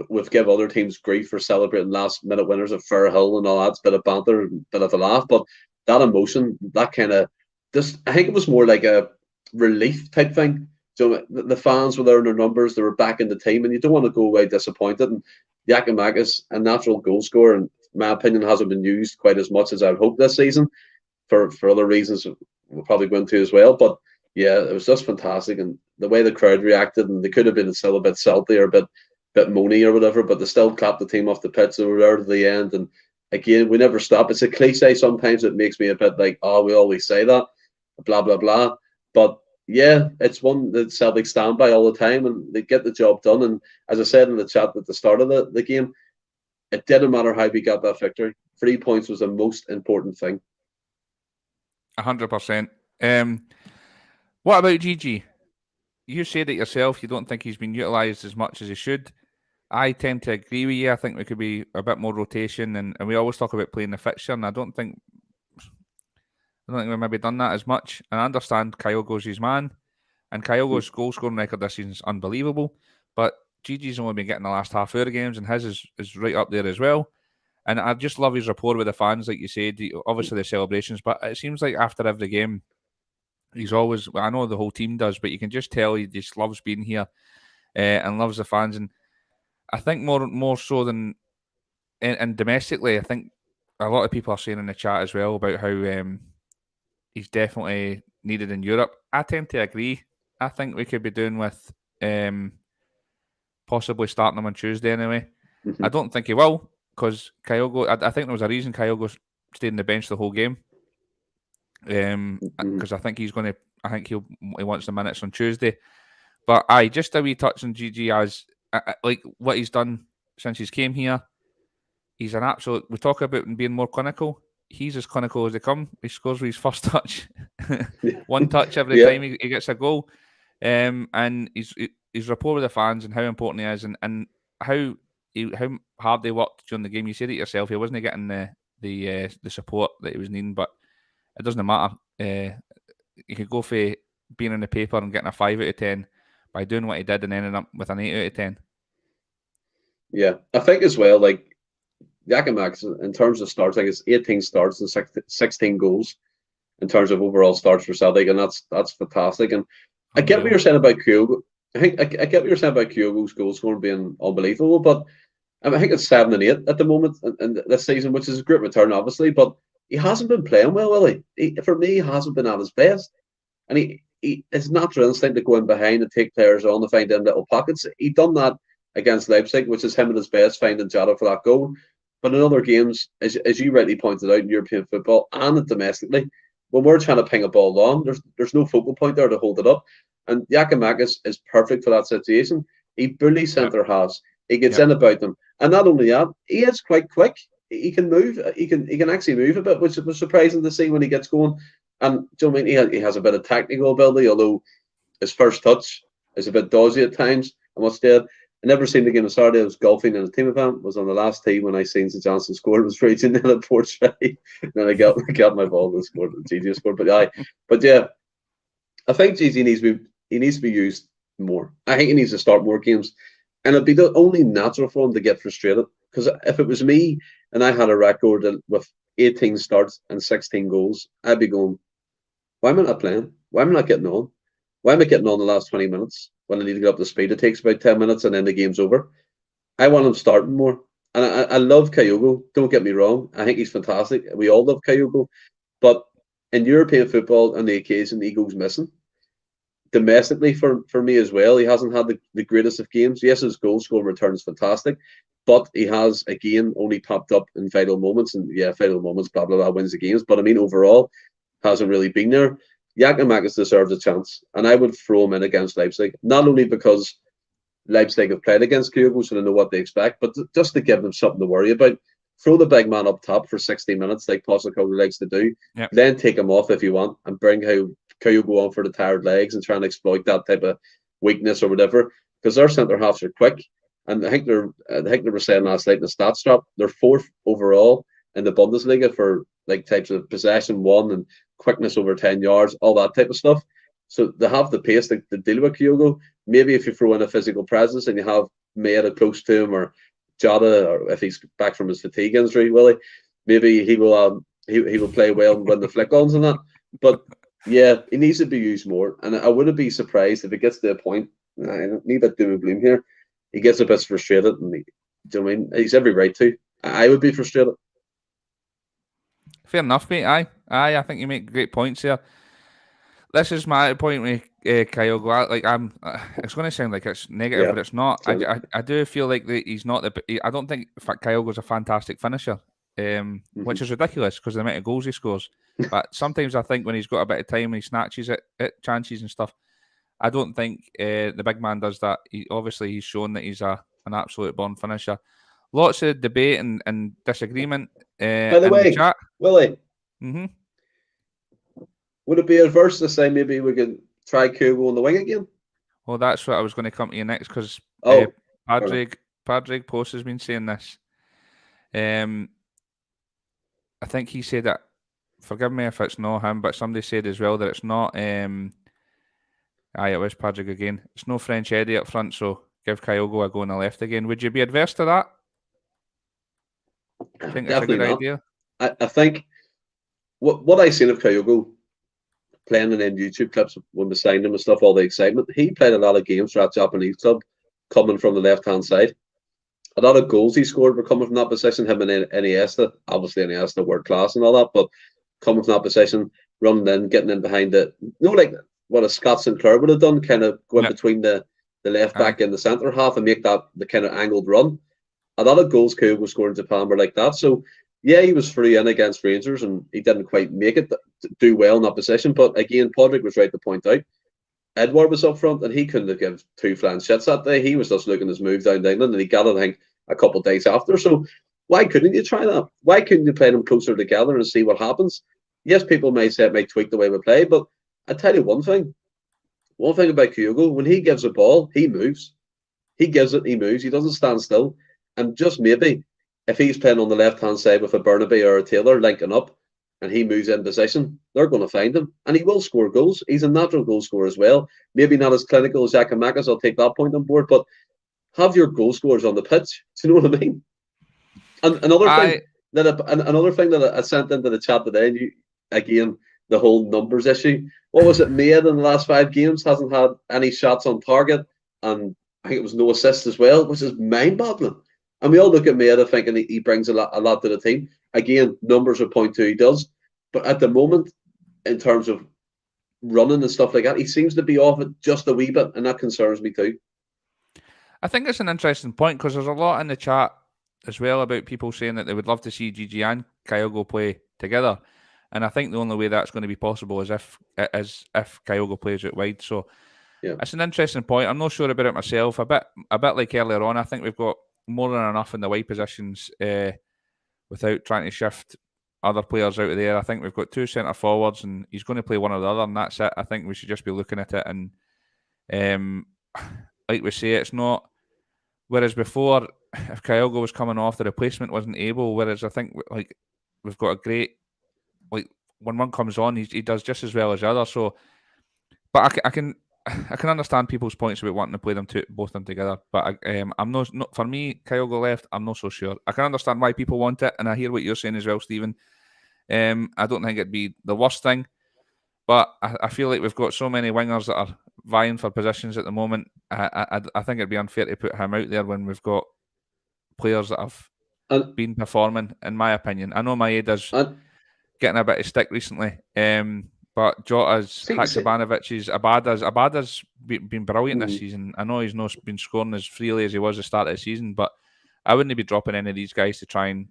we've given other teams grief for celebrating last minute winners at Fairhill and all that, bit of banter, bit of a laugh, but that emotion, that kind of I think it was more like a relief type thing. So the fans were there in their numbers, they were back in the team, and you don't want to go away disappointed. And Giakoumakis, a natural goal scorer, in my opinion, hasn't been used quite as much as I'd hoped this season for other reasons we'll probably go into as well. But yeah, it was just fantastic, and the way the crowd reacted, and they could have been still a bit salty or a bit moany or whatever, but they still clapped the team off the pitch. They were there to the end, and again, we never stop. It's a cliche sometimes. It makes me a bit like, oh, we always say that, blah blah blah. But yeah, it's one that Celtic stand by all the time, and they get the job done. And as I said in the chat at the start of the game, it didn't matter how we got that victory. 3 points was the most important thing. 100%. What about Gigi? You said it yourself. You don't think he's been utilised as much as he should. I tend to agree with you. I think there could be a bit more rotation, and we always talk about playing the fixture, and I don't think we've maybe done that as much. And I understand Kyogo's his man, and Kyogo's goal scoring record this season is unbelievable. But Gigi's only been getting the last half hour of games, and his is right up there as well. And I just love his rapport with the fans, like you said. Obviously the celebrations, but it seems like after every game, he's always. I know the whole team does, but you can just tell he just loves being here and loves the fans. And I think more so than and domestically, I think a lot of people are saying in the chat as well about how he's definitely needed in Europe. I tend to agree. I think we could be doing with possibly starting him on Tuesday anyway. Mm-hmm. I don't think he will, because Kyogo, I think there was a reason Kyogo stayed on the bench the whole game. Because I think he wants the minutes on Tuesday. But just a wee touch on GG as like what he's done since he's came here. He's an absolute. We talk about him being more clinical. He's as clinical as they come. He scores with his first touch, one touch every time he gets a goal. And his rapport with the fans and how important he is, and how hard they worked during the game. You said it yourself. He wasn't getting the support that he was needing, but it doesn't matter. You could go for being in the paper and getting a 5 out of 10 by doing what he did and ending up with an 8 out of 10. Yeah, I think as well, like Giakoumakis, in terms of starts, I think it's 18 starts and 16 goals in terms of overall starts for Celtic, and that's fantastic. And I get what you're saying about Kyogo. I get what you're saying about Kyogo's goal scoring being unbelievable, but I think it's 7 and 8 at the moment in this season, which is a great return, obviously, but he hasn't been playing well, Willie. For me, he hasn't been at his best. And it's natural instinct to go in behind and take players on to find them little pockets. He done that against Leipzig, which is him at his best, finding Jota for that goal. But in other games, as you rightly pointed out in European football and domestically, when we're trying to ping a ball long, there's no focal point there to hold it up. And Giakoumakis is perfect for that situation. He bullies centre halves. He gets in about them. And not only that, he is quite quick. He can move. He can actually move a bit, which was surprising to see when he gets going. And do you know what I mean? He has a bit of technical ability, although his first touch is a bit dodgy at times. I must say, I never seen the game on Saturday. I was golfing in a team event. Was on the last tee when I seen St Johnstone score. It was raging in the portrait. And then I got my ball and scored. GG scored. But yeah, I think GG needs to be used more. I think he needs to start more games, and it'd be the only natural for him to get frustrated. Because if it was me and I had a record with 18 starts and 16 goals, I'd be going, Why am I not playing? Why am I not getting on? Why am I getting on the last 20 minutes when I need to get up to speed? It takes about 10 minutes and then the game's over. I want him starting more. And I love Kyogo. Don't get me wrong. I think he's fantastic. We all love Kyogo. But in European football, on the occasion he goes missing, domestically for me as well, he hasn't had the greatest of games. Yes, his goal scoring return is fantastic, but he has again only popped up in vital moments, and yeah, vital moments, blah blah blah, wins the games. But I mean, overall, hasn't really been there. Giakoumakis deserves a chance, and I would throw him in against Leipzig, not only because Leipzig have played against Kyogo, so they know what they expect, but just to give them something to worry about. Throw the big man up top for 60 minutes, like Postecoglou likes to do. Yep. Then take him off if you want, and bring Kyogo on for the tired legs and try and exploit that type of weakness or whatever. Because their centre halves are quick, and I think they were saying last night in the stats drop, they're fourth overall in the Bundesliga for like types of possession won and quickness over 10 yards, all that type of stuff. So they have the pace to deal with Kyogo. Maybe if you throw in a physical presence and you have Maeda close to him, or Jota, or if he's back from his fatigue injury, Willie, maybe he will play well and win the flick-ons and that. But yeah, he needs to be used more. And I wouldn't be surprised if it gets to a point, I need that doom and gloom here, he gets a bit frustrated, and do you know what I mean? He's every right to. I would be frustrated. Fair enough, mate. I think you make great points here. This is my point with Kyogo. It's going to sound like it's negative, Yeah. but it's not. I do feel like he's not the. I don't think Kyogo's a fantastic finisher, which is ridiculous because of the amount of goals he scores. But sometimes I think when he's got a bit of time and he snatches at chances and stuff, I don't think the big man does that. He's shown that he's an absolute born finisher. Lots of debate and disagreement By the in way, the chat. Willie, Mm-hmm. would it be adverse to say maybe we could try Kyogo on the wing again? Well, that's what I was going to come to you next because Padraig Post has been saying this. I think he said that. Forgive me if it's not him, but somebody said as well that it's not. It was Padraig again. It's no French Eddie up front, so give Kyogo a go on the left again. Would you be adverse to that? I think it's a good idea. I think what I seen of Kyogo playing in them YouTube clips when we signed him and stuff, all the excitement, he played a lot of games for that Japanese club coming from the left-hand side. A lot of goals he scored were coming from that position, him and Iniesta. Obviously, Iniesta, world class and all that, but coming from that position, running in, getting in behind it. Like what a Scott Sinclair would have done, kind of going between the left back and the centre half and make that the kind of angled run. A lot of goals Kyogo scored in Japan were like that. So, yeah, he was free in against Rangers and he didn't quite make it do well in that position. But again, Padraig was right to point out. Edouard was up front and he couldn't have given two flying shits that day. He was just looking his move down to England and he got it, I think, a couple of days after. So why couldn't you try that? Why couldn't you play them closer together and see what happens? Yes, people may say it may tweak the way we play, but I tell you one thing. One thing about Kyogo, when he gives a ball, he moves. He gives it, he moves. He doesn't stand still. And just maybe, if he's playing on the left-hand side with a Burnaby or a Taylor linking up, and he moves in position, they're going to find him. And he will score goals. He's a natural goal scorer as well. Maybe not as clinical as Giakoumakis, I'll take that point on board, but have your goal scorers on the pitch. Do you know what I mean? And another thing that I sent into the chat today, and you, again, the whole numbers issue. What was it? Made in the last 5 games, hasn't had any shots on target, and I think it was no assists as well, which is mind-boggling. And we all look at Maeda thinking he brings a lot to the team. Again, numbers would point to he does. But at the moment, in terms of running and stuff like that, he seems to be off it just a wee bit, and that concerns me too. I think it's an interesting point because there's a lot in the chat as well about people saying that they would love to see Gigi and Kyogo play together. And I think the only way that's going to be possible is if Kyogo plays out wide. So yeah, it's an interesting point. I'm not sure about it myself. A bit like earlier on, I think we've got more than enough in the wide positions without trying to shift other players out of there. I think we've got 2 centre forwards and he's going to play one or the other, and that's it. I think we should just be looking at it and like we say, it's not. Whereas before, if Kyogo was coming off, the replacement wasn't able. Whereas I think like we've got a great, like when one comes on, he does just as well as the other. So, but I can understand people's points about wanting to play them both of them together. But I'm not for me. Kyogo left. I'm not so sure. I can understand why people want it, and I hear what you're saying as well, Stephen. I don't think it'd be the worst thing. But I feel like we've got so many wingers that are vying for positions at the moment. I think it'd be unfair to put him out there when we've got players that have And been performing, in my opinion. I know Maeda's and getting a bit of stick recently, but Jota's, see, Haksabanovich's, Abada's been brilliant this mm, season. I know he's not been scoring as freely as he was at the start of the season, but I wouldn't be dropping any of these guys to try and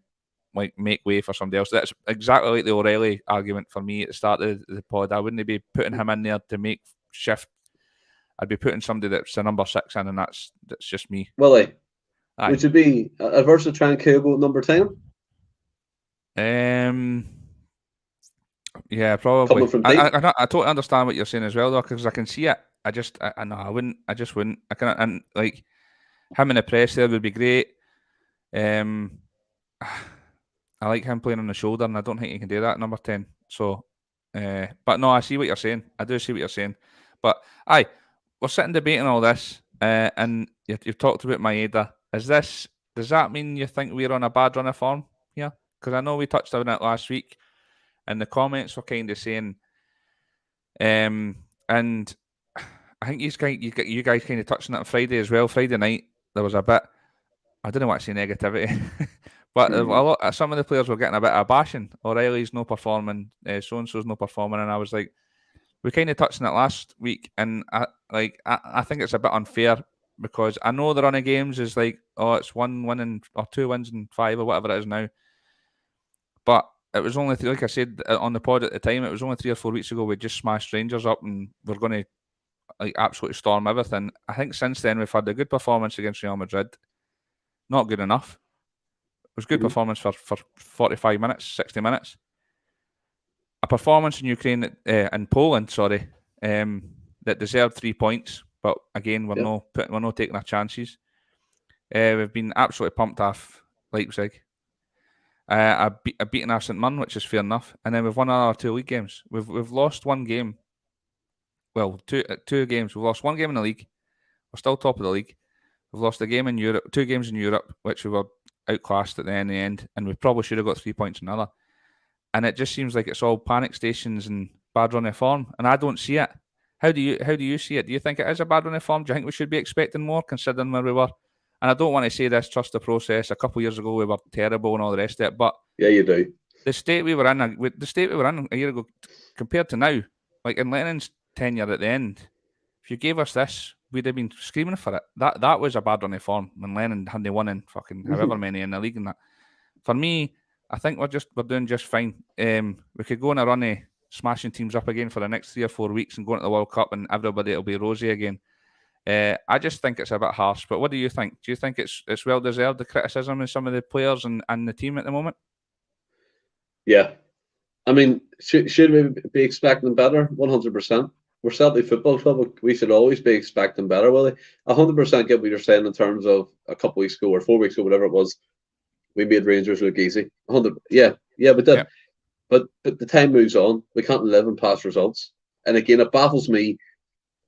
like make way for somebody else. That's exactly like the O'Reilly argument for me at the start of the pod. I wouldn't be putting him in there to make shift. I'd be putting somebody that's the number 6 in, and that's just me. Willie, Aye. would you be averse to trying Kyogo at number 10? Yeah, probably. Coming from deep? I totally understand what you're saying as well, though, because I can see it. I know I wouldn't. I just wouldn't. I can, and like him in the press there would be great. I like him playing on the shoulder, and I don't think he can do that at number 10. So, but no, I see what you're saying. I do see what you're saying. But aye, we're sitting debating all this, and you've talked about Maeda. Does that mean you think we're on a bad run of form here? Because I know we touched on it last week, and the comments were kind of saying, and I think you guys kind of touched on it on Friday as well. Friday night there was a bit. I didn't want to say negativity, but some of the players were getting a bit of a bashing. O'Reilly's no performing, so and so's no performing, and I was like, we kind of touched on it last week, and I think it's a bit unfair because I know the run of games is like, oh, it's 1 win or 2 wins and 5 or whatever it is now, but it was only like I said on the pod at the time, it was only 3 or 4 weeks ago we just smashed Rangers up and we're going to like absolutely storm everything. I think since then we've had a good performance against Real Madrid. Not good enough. It was good performance for 45 minutes, 60 minutes. A performance in Ukraine, in Poland, sorry, that deserved 3 points. But again, we're not taking our chances. We've been absolutely pumped off Leipzig. I've beaten our St Mirren, which is fair enough. And then we've won our 2 league games. We've lost one game. Well, two games. We've lost one game in the league. We're still top of the league. We've lost a game in Europe, 2 games in Europe, which we were outclassed at the end, and we probably should have got 3 points in another. And it just seems like it's all panic stations and bad run of form, and I don't see it. How do you see it? Do you think it is a bad run of form? Do you think we should be expecting more, considering where we were? And I don't want to say this, trust the process. A couple of years ago, we were terrible and all the rest of it, but yeah, you do. The state we were in a year ago compared to now, like in Lennon's tenure at the end, if you gave us this, we'd have been screaming for it. That was a bad run of form when Lennon hadn't won in fucking however many in the league and that. For me, I think we're doing just fine. We could go on a run of smashing teams up again for the next 3 or 4 weeks and go into the World Cup and everybody will be rosy again. I just think it's a bit harsh. But what do you think? Do you think it's well deserved, the criticism of some of the players and the team at the moment? Yeah. I mean, should we be expecting better? 100%. We're Celtic Football Club. We should always be expecting better, Willie. 100% get what you're saying in terms of a couple weeks ago or 4 weeks ago, whatever it was. We made Rangers look easy. 100. Yeah, we did. Yeah. But the time moves on. We can't live in past results. And again, it baffles me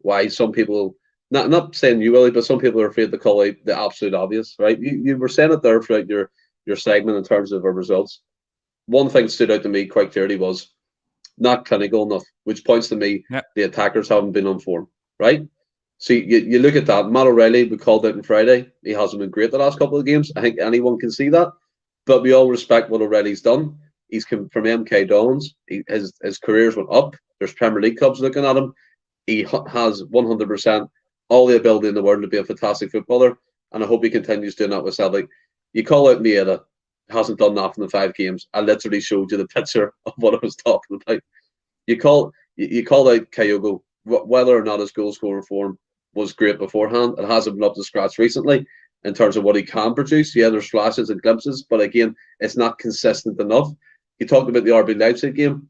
why some people, not saying you, Willie, but some people are afraid to call out the absolute obvious, right? You were saying it there throughout your segment in terms of our results. One thing that stood out to me quite clearly was not clinical enough, which points to me the attackers haven't been on form, right? See, you look at that. Matt O'Reilly, we called out on Friday. He hasn't been great the last couple of games. I think anyone can see that. But we all respect what O'Reilly's done. He's come from MK Dons. His careers went up. There's Premier League clubs looking at him. He has 100% all the ability in the world to be a fantastic footballer. And I hope he continues doing that with Celtic. You call out Maeda. Hasn't done nothing in 5 games. I literally showed you the picture of what I was talking about. You called out Kyogo, whether or not his goal scoring form was great beforehand. It hasn't been up to scratch recently in terms of what he can produce. Yeah, there's flashes and glimpses, but again, it's not consistent enough. You talked about the RB Leipzig game.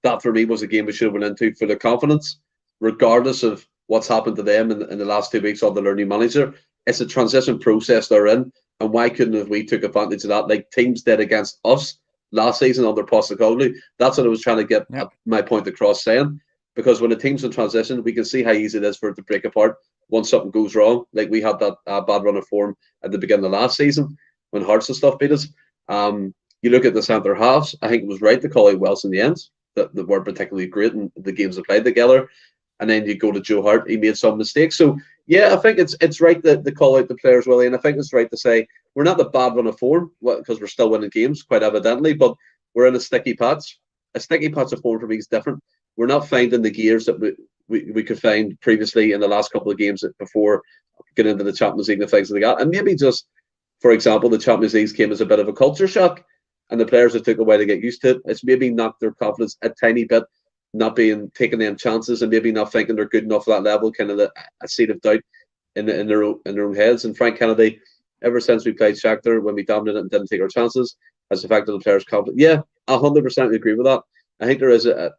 That for me was a game we should have went into full of confidence, regardless of what's happened to them in the last 2 weeks under their new manager. It's a transition process they're in. And why couldn't have we took advantage of that like teams did against us last season under Postecoglou? That's what I was trying to get my point across saying. Because when a team's in transition, we can see how easy it is for it to break apart once something goes wrong. Like we had that bad run of form at the beginning of last season when Hearts and stuff beat us. You look at the centre halves, I think it was right to call out Welsh in the end. that weren't particularly great in the games they played together. And then you go to Joe Hart, he made some mistakes. So yeah, I think it's right that they call out the players, Willie, and I think it's right to say we're not the bad run of form because we're still winning games, quite evidently, but we're in a sticky patch. A sticky patch of form for me is different. We're not finding the gears that we could find previously in the last couple of games before getting into the Champions League and things like that. And maybe just, for example, the Champions League came as a bit of a culture shock, and the players have took a while to get used to it. It's maybe knocked their confidence a tiny bit, not being taking them chances and maybe not thinking they're good enough for that level, kind of a seed of doubt in their own heads. And Frank Kennedy, ever since we played Shakhtar, when we dominated and didn't take our chances, has affected the players' confidence. Yeah, 100% agree with that. I think there is a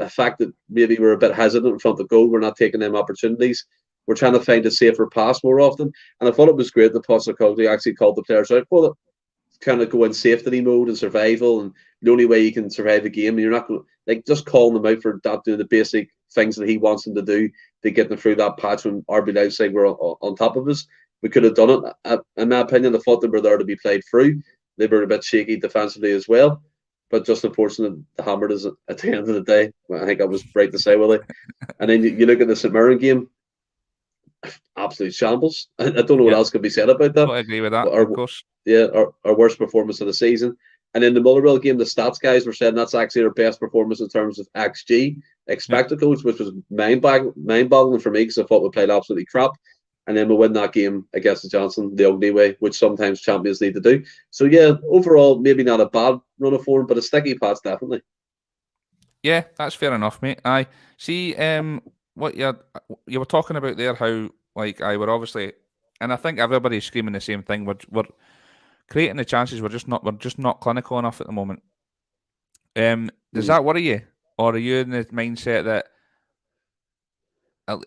fact that maybe we're a bit hesitant in front of goal. We're not taking them opportunities. We're trying to find a safer pass more often. And I thought it was great that Postecoglou actually called the players out. Well, kind of go in safety mode and survival, and the only way you can survive a game, and you're not going to like just calling them out for not doing the basic things that he wants them to do to get them through that patch when RB Leipzig were on top of us. We could have done it. In my opinion, I thought they were there to be played through. They were a bit shaky defensively as well, but just unfortunate the hammered is at the end of the day. I think I was right to say, Willie. And then you look at the St Mirren game, absolute shambles. I don't know what else could be said about that. I agree with that, of course. Yeah, our worst performance of the season. And in the Motherwell game, the stats guys were saying that's actually our best performance in terms of XG, expected goals, which was mind-boggling for me because I thought we played absolutely crap. And then we win that game against St Johnstone the ugly way, which sometimes champions need to do. So yeah, overall, maybe not a bad run of form, but a sticky patch definitely. Yeah, that's fair enough, mate. I see. What you were talking about there, how like I were obviously, and I think everybody's screaming the same thing. We're creating the chances. We're just not clinical enough at the moment. Does that worry you, or are you in the mindset that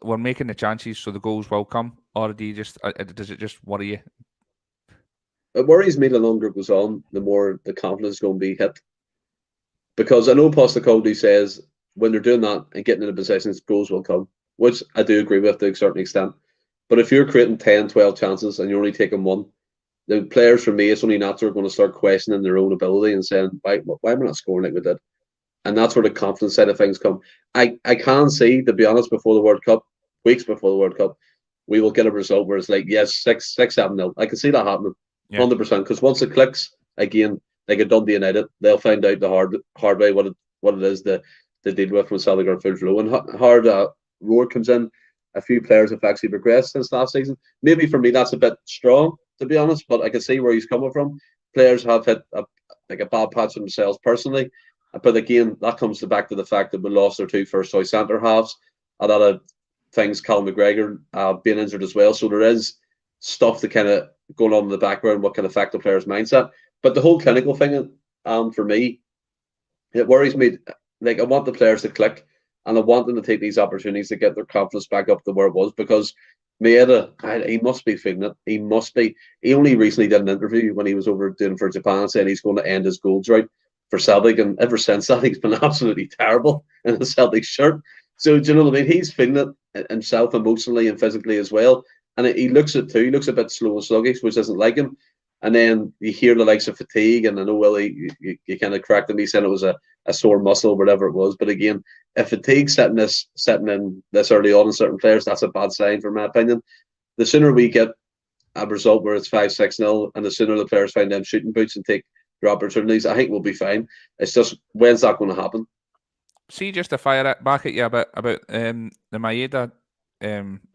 we're making the chances so the goals will come, or do you just does it just worry you? It worries me the longer it goes on, the more the confidence is going to be hit. Because I know Postecoglou says when they're doing that and getting into positions, goals will come, which I do agree with to a certain extent. But if you're creating 10, 12 chances and you're only taking one, the players, for me, it's only natural going to start questioning their own ability and saying, why am I not scoring like we did? And that's where the confidence side of things come. I can see, to be honest, before the World Cup, weeks before the World Cup, we will get a result where it's like, yes, 6-7-0. I can see that happening, 100%. Because once it clicks, again, like a Dundee United, they'll find out the hard way what it is to deal with when Celtic are full flow. And hard Roar comes in. A few players have actually progressed since last season. Maybe for me that's a bit strong, to be honest, but I can see where he's coming from. Players have hit a bad patch themselves personally, but again, that comes back to the fact that we lost our two first choice centre halves. A lot of things, Cal McGregor being injured as well, so there is stuff that kind of going on in the background, what can affect the player's mindset. But the whole clinical thing, for me, it worries me. Like I want the players to click, and I want them to take these opportunities to get their confidence back up to where it was. Because Maeda, he must be feeling it. He must be. He only recently did an interview when he was over doing for Japan, saying he's going to end his goal drought for Celtic, and ever since that, he's been absolutely terrible in the Celtic shirt. So do you know what I mean? He's feeling it himself emotionally and physically as well. And he looks it too. He looks a bit slow and sluggish, which isn't like him. And then you hear the likes of fatigue, and I know Willie, you kind of cracked him. He said it was a sore muscle, whatever it was. But again, if fatigue's setting in this early on in certain players, that's a bad sign, for my opinion. The sooner we get a result where it's 5-6-0, and the sooner the players find them shooting boots and take their opportunities, I think we'll be fine. It's just, when's that going to happen? See, just to fire it back at you about the Maeda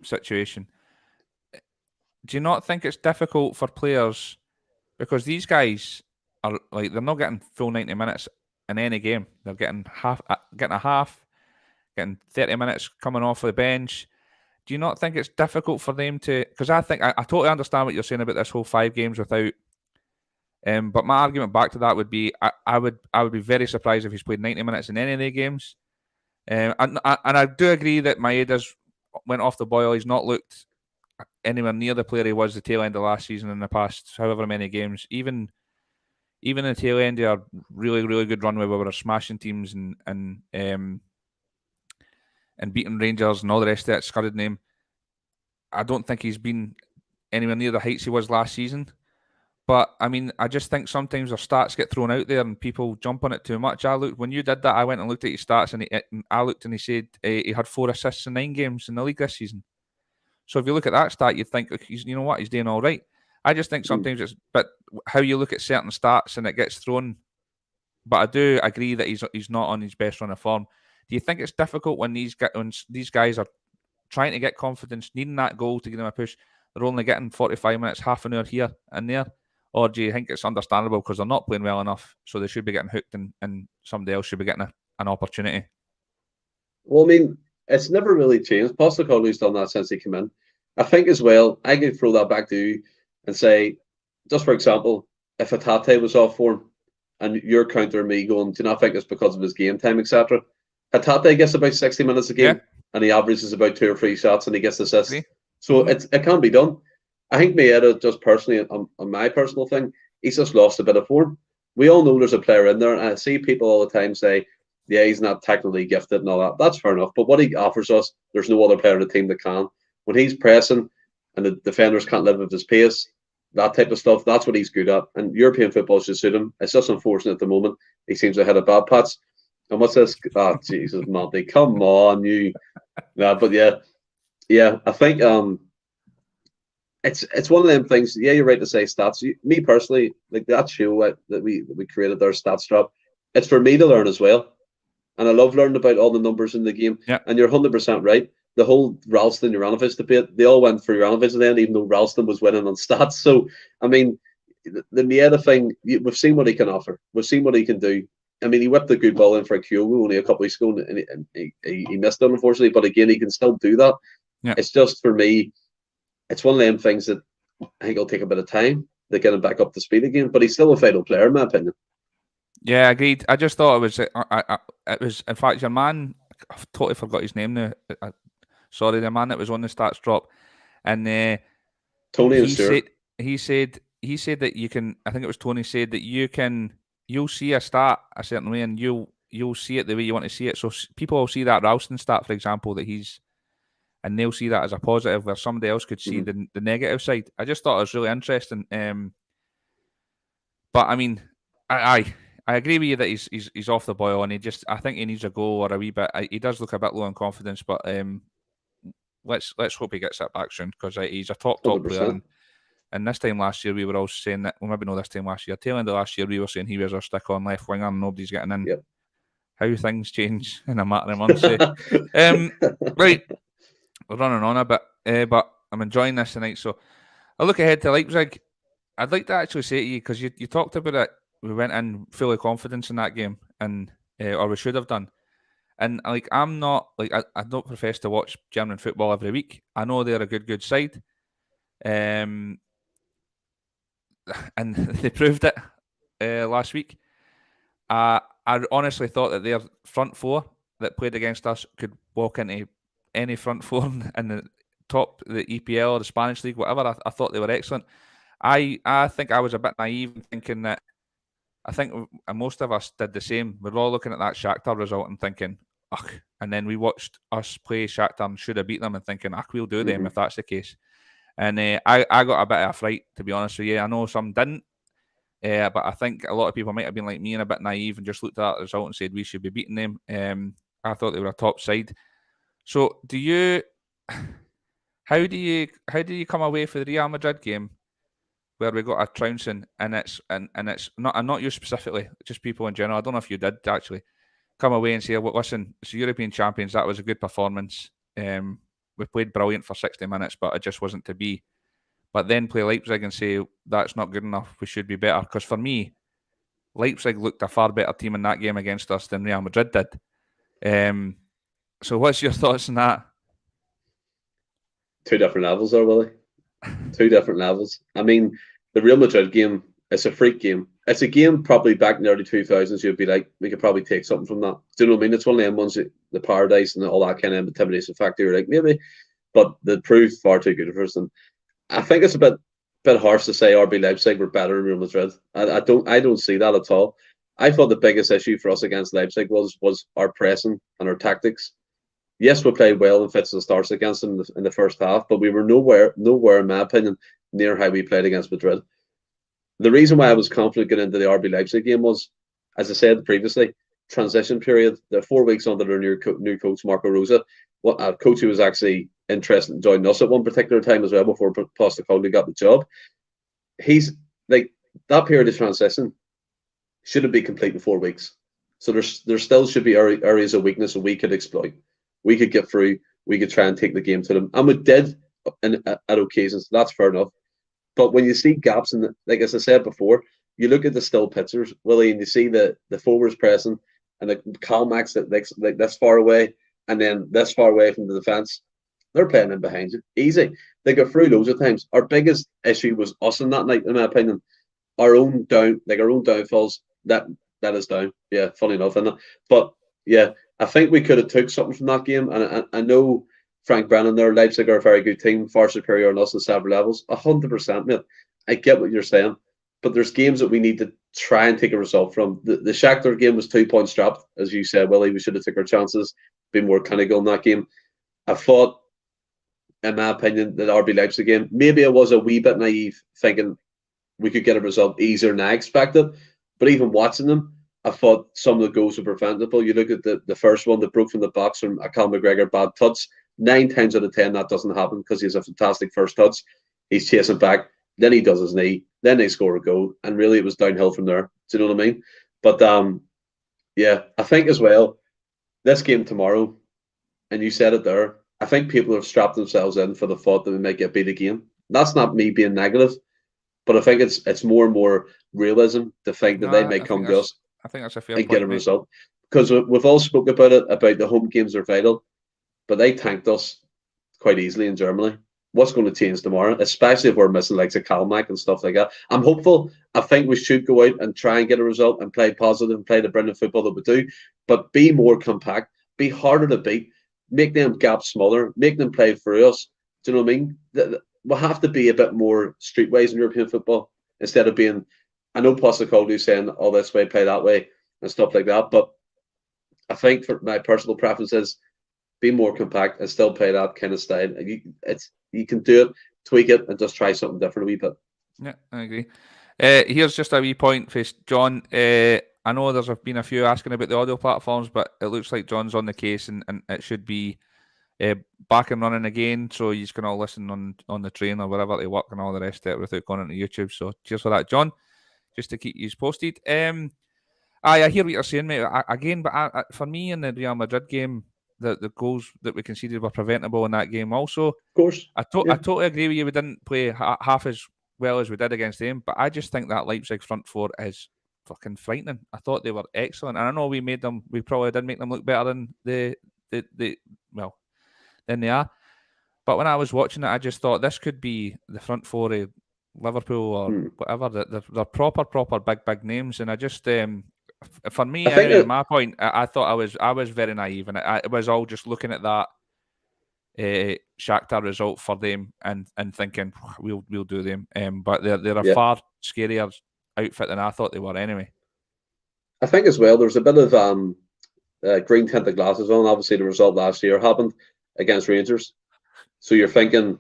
situation. Do you not think it's difficult for players, because these guys are like, they're not getting full 90 minutes in any game. They're getting a half, getting 30 minutes coming off the bench. Do you not think it's difficult for them to? Because I think I totally understand what you're saying about this whole 5 games without. But my argument back to that would be, I would be very surprised if he's played 90 minutes in any of the games. And I do agree that Maeda's went off the boil. He's not looked anywhere near the player he was the tail end of last season in the past however many games. Even the tail end of a really, really good run where we were smashing teams and beating Rangers and all the rest of that scurried name. I don't think he's been anywhere near the heights he was last season. But I mean, I just think sometimes our stats get thrown out there and people jump on it too much. When you did that, I went and looked at his stats, and I looked and he said he had 4 assists in 9 games in the league this season. So if you look at that stat, you think, you know what, he's doing all right. I just think sometimes it's, but how you look at certain stats and it gets thrown. But I do agree that he's not on his best run of form. Do you think it's difficult when these guys are trying to get confidence, needing that goal to give them a push? They're only getting 45 minutes, half an hour here and there. Or do you think it's understandable because they're not playing well enough, so they should be getting hooked and somebody else should be getting an opportunity? Well, I mean, it's never really changed. Postecoglou's done that since he came in. I think as well, I could throw that back to you and say, just for example, if Hatate was off form and you're countering me going, do you not think it's because of his game time, etc.? Hatate gets about 60 minutes a game and he averages about 2 or 3 shots and he gets assists. So it can be done. I think Maeda, just personally, on my personal thing, he's just lost a bit of form. We all know there's a player in there, and I see people all the time say, yeah, he's not technically gifted and all that. That's fair enough. But what he offers us, there's no other player in the team that can. When he's pressing and the defenders can't live with his pace, that type of stuff, that's what he's good at. And European football should suit him. It's just unfortunate at the moment. He seems to hit a bad patch. And what's this? Oh, Jesus, Monty, come on, you. Yeah, but yeah, I think it's one of them things. Yeah, you're right to say stats. Me personally, like that show that we created, their stats drop. It's for me to learn as well, and I love learning about all the numbers in the game. Yeah. And you're 100% right. The whole Ralston Juranovic debate, they all went for Juranovic then, even though Ralston was winning on stats. So I mean, the Maeda thing, we've seen what he can offer. We've seen what he can do. I mean, he whipped a good ball in for a Kyogo only a couple of weeks ago, and he missed it, unfortunately. But again, he can still do that. Yeah. It's just, for me, it's one of them things that I think it'll take a bit of time to get him back up to speed again. But he's still a vital player, in my opinion. Yeah, agreed. I just thought it was, in fact, your man, I've totally forgot his name now. Sorry, the man that was on the stats drop. And Tony he said that you can, I think it was Tony said that you'll see a stat a certain way and you'll see it the way you want to see it. So people will see that Ralston stat, for example, and they'll see that as a positive where somebody else could see the negative side. I just thought it was really interesting. But I mean, I agree with you that he's off the boil, and I think he needs a goal or a wee bit. He does look a bit low in confidence, but let's hope he gets that back soon, because he's a top 100%. player. And this time last year we were all saying that, well, maybe not this time last year, tail end of last year we were saying he was our stick on left winger and nobody's getting in. Yep. How things change in a matter of months. Right, we're running on a bit, but I'm enjoying this tonight. So I look ahead to Leipzig. I'd like to actually say to you, because you talked about it, we went in fully confidence in that game, and or we should have done. And like, I'm not like I don't profess to watch German football every week. I know they're a good side, and they proved it last week. I honestly thought that their front four that played against us could walk into any front four in the top, the EPL or the Spanish league, whatever. I thought they were excellent. I think I was a bit naive in thinking that. I think most of us did the same. We're all looking at that Shakhtar result and thinking, ugh. And then we watched us play Shakhtar and should have beat them and thinking, ugh, we'll do them if that's the case. And I got a bit of a fright, to be honest with you. I know some didn't, but I think a lot of people might have been like me and a bit naive and just looked at that result and said we should be beating them. I thought they were a top side. So how do you come away for the Real Madrid game where we got a trouncing, and it's not, and not you specifically, just people in general. I don't know if you did actually come away and say, well, listen, it's European champions, that was a good performance. We played brilliant for 60 minutes, but it just wasn't to be. But then play Leipzig and say, that's not good enough, we should be better. Because for me, Leipzig looked a far better team in that game against us than Real Madrid did. So what's your thoughts on that? Two different levels there, Willie. Two different levels. I mean, the Real Madrid game, it's a freak game. It's a game probably back in the early 2000s, you'd be like, we could probably take something from that. Do you know what I mean? It's one of them ones, the paradise and all that kind of intimidation factor, you're like, maybe. But they proved far too good for us. And I think it's a bit harsh to say RB Leipzig were better than Real Madrid. I don't see that at all. I thought the biggest issue for us against Leipzig was our pressing and our tactics. Yes, we played well in fits and starts against them in the first half, but we were nowhere, in my opinion, near how we played against Madrid. the reason why I was confident getting into the RB Leipzig game was, as I said previously, transition period. The 4 weeks under their new coach Marco Rosa, what a coach who was actually interested in joining us at one particular time as well before Postecoglou got the job. He's like that period of transition shouldn't be complete in 4 weeks. So there still should be areas of weakness that we could exploit. We could get through. We could try and take the game to them, and we did at occasions. That's fair enough. But when you see gaps in like as I said before, you look at the still pictures, Willie, and you see the forwards pressing and the Calmax that like this far away and then this far away from the defence. They're playing in behind you. Easy. They got through loads of times. Our biggest issue was us in that night, in my opinion. Our own downfalls. That is down. Yeah, funny enough, isn't it? But yeah, I think we could have took something from that game. And I know Frank Brennan there, Leipzig are a very good team, far superior on us on several levels. 100%, mate. I get what you're saying. But there's games that we need to try and take a result from. The Shakhtar game was 2 points dropped, as you said, Willie. We should have took our chances, been more clinical in that game. I thought, in my opinion, the RB Leipzig game, maybe I was a wee bit naive, thinking we could get a result easier than I expected. But even watching them, I thought some of the goals were preventable. You look at the first one that broke from the box from a Cal McGregor bad touch. 9 times out of 10 that doesn't happen because he has a fantastic first touch. He's chasing back, then he does his knee, then they score a goal, and really it was downhill from there. Do you know what I mean? But yeah, I think as well, this game tomorrow, and you said it there, I think people have strapped themselves in for the thought that we might get beat again. That's not me being negative, but I think it's more and more realism to think that they may come to us I think that's a fair and point, get a mate. result. Because we've all spoken about it, about the home games are vital, but they tanked us quite easily in Germany. What's going to change tomorrow, especially if we're missing like a Kalmack and stuff like that? I'm hopeful. I think we should go out and try and get a result and play positive and play the brilliant football that we do, but be more compact, be harder to beat, make them gaps smaller, make them play through us. Do you know what I mean? We'll have to be a bit more streetwise in European football instead of being. I know Postecoglou saying, "Oh, this way, play that way," and stuff like that. But I think for my personal preference is be more compact and still play that kind of style. You can do it, tweak it, and just try something different a wee bit. Yeah, I agree. Here's just a wee point for John. I know there's been a few asking about the audio platforms, but it looks like John's on the case and it should be back and running again. So you can all listen on the train or wherever they work and all the rest of it without going into YouTube. So cheers for that, John. Just to keep you posted. I hear what you're saying, mate. But for me in the Real Madrid game, the goals that we conceded were preventable in that game. Also, of course, I totally agree with you. We didn't play half as well as we did against them, but I just think that Leipzig front four is fucking frightening. I thought they were excellent, and I know we probably did make them look better than than they are. But when I was watching it, I just thought this could be the front four of Liverpool or whatever. They're proper big names, and I just for me, anyway, my point, I thought I was very naive, and it was all just looking at that Shakhtar result for them and thinking we'll do them. But they're a far scarier outfit than I thought they were anyway. I think as well there's a bit of green tinted glasses on. Obviously, the result last year happened against Rangers, so you're thinking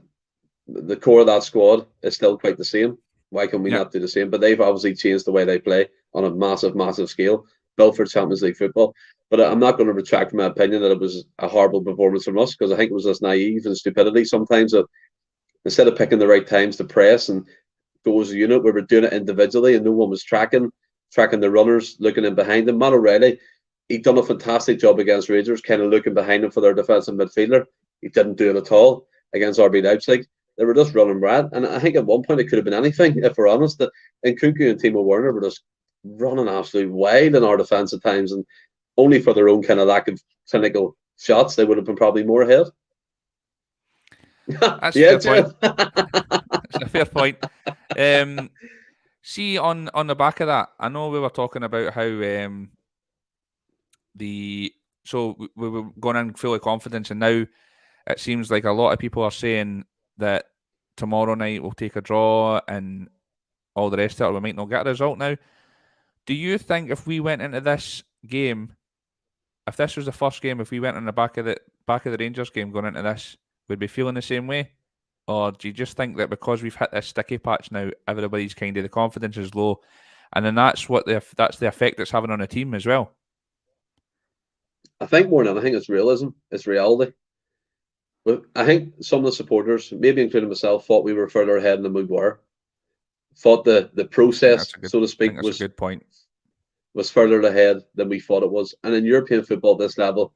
the core of that squad is still quite the same. Why can we not do the same? But they've obviously changed the way they play on a massive scale, built for Champions League football. But I'm not going to retract my opinion that it was a horrible performance from us, because I think it was just naive and stupidity sometimes that instead of picking the right times to press and go as a unit, we were doing it individually and no one was tracking the runners, looking in behind them. Matt O'Reilly, he'd done a fantastic job against Rangers, kind of looking behind him for their defensive midfielder. He didn't do it at all against RB Leipzig. They were just running mad. And I think at one point it could have been anything, if we're honest. And Kunku and Timo Werner were just running absolutely wild in our defence at times. And only for their own kind of lack of clinical shots, they would have been probably more ahead. That's a fair point. That's a fair point. See, on the back of that, I know we were talking about how we were going in fully confident, and now it seems like a lot of people are saying that tomorrow night we'll take a draw and all the rest of it, we might not get a result now. Do you think if we went into this game, if this was the first game, if we went in the back of the Rangers game going into this, we'd be feeling the same way? or do you just think that because we've hit this sticky patch now, everybody's kind of the confidence is low, and then that's the effect it's having on the team as well? I think more than anything, it's realism, it's reality. But I think some of the supporters, maybe including myself, thought we were further ahead than we were. Thought the process, so to I think speak, that's a good point. Was further ahead than we thought it was. And in European football at this level,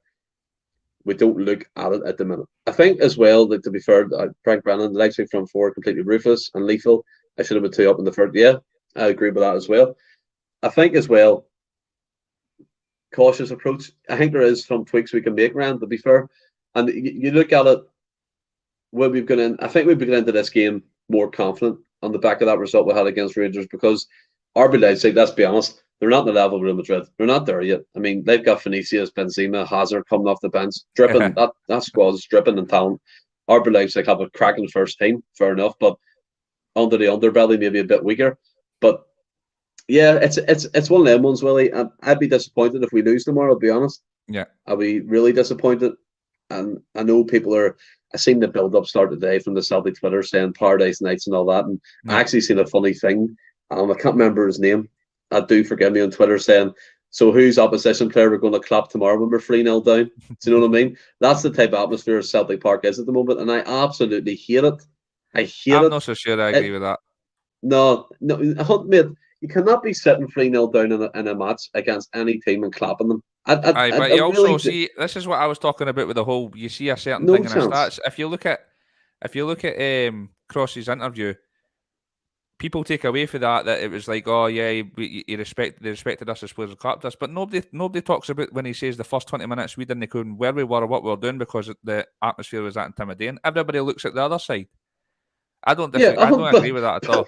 we don't look at it at the minute. I think as well, that to be fair, Frank Brennan, the likes of front four, completely ruthless and lethal. I should have been 2 up in the third. Yeah, I agree with that as well. I think as well, cautious approach. I think there is some tweaks we can make, Rand, to be fair. And you look at it, where we've gone in, I think we've gone into this game more confident on the back of that result we had against Rangers, because RB Leipzig, let's be honest, they're not in the level of Real Madrid. They're not there yet. I mean, they've got Vinicius, Benzema, Hazard coming off the bench, dripping. that squad's dripping in talent. RB Leipzig have a cracking first team, fair enough, but under the underbelly, maybe a bit weaker. But yeah, it's one of them ones, Willie. And I'd be disappointed if we lose tomorrow, I'll be honest. Yeah. I'll be really disappointed. And I know people are. I seen the build up start today from the Celtic Twitter saying Paradise Nights and all that. And I actually seen a funny thing. I can't remember his name. I do forgive me, on Twitter saying, so whose opposition player we're going to clap tomorrow when we're 3-0 down? Do you know what I mean? That's the type of atmosphere Celtic Park is at the moment, and I absolutely hate it. I hate it. I'm not so sure I agree with that. No, mate, you cannot be sitting 3-0 down in a match against any team and clapping them. But you also really see, this is what I was talking about with the whole, you see a certain thing in the stats. If you look at Cross's interview, people take away for that it was like, oh yeah, they respected us as players and clapped us, but nobody talks about when he says the first 20 minutes we didn't know where we were or what we were doing because the atmosphere was that intimidating. Everybody looks at the other side. I don't agree with that at all.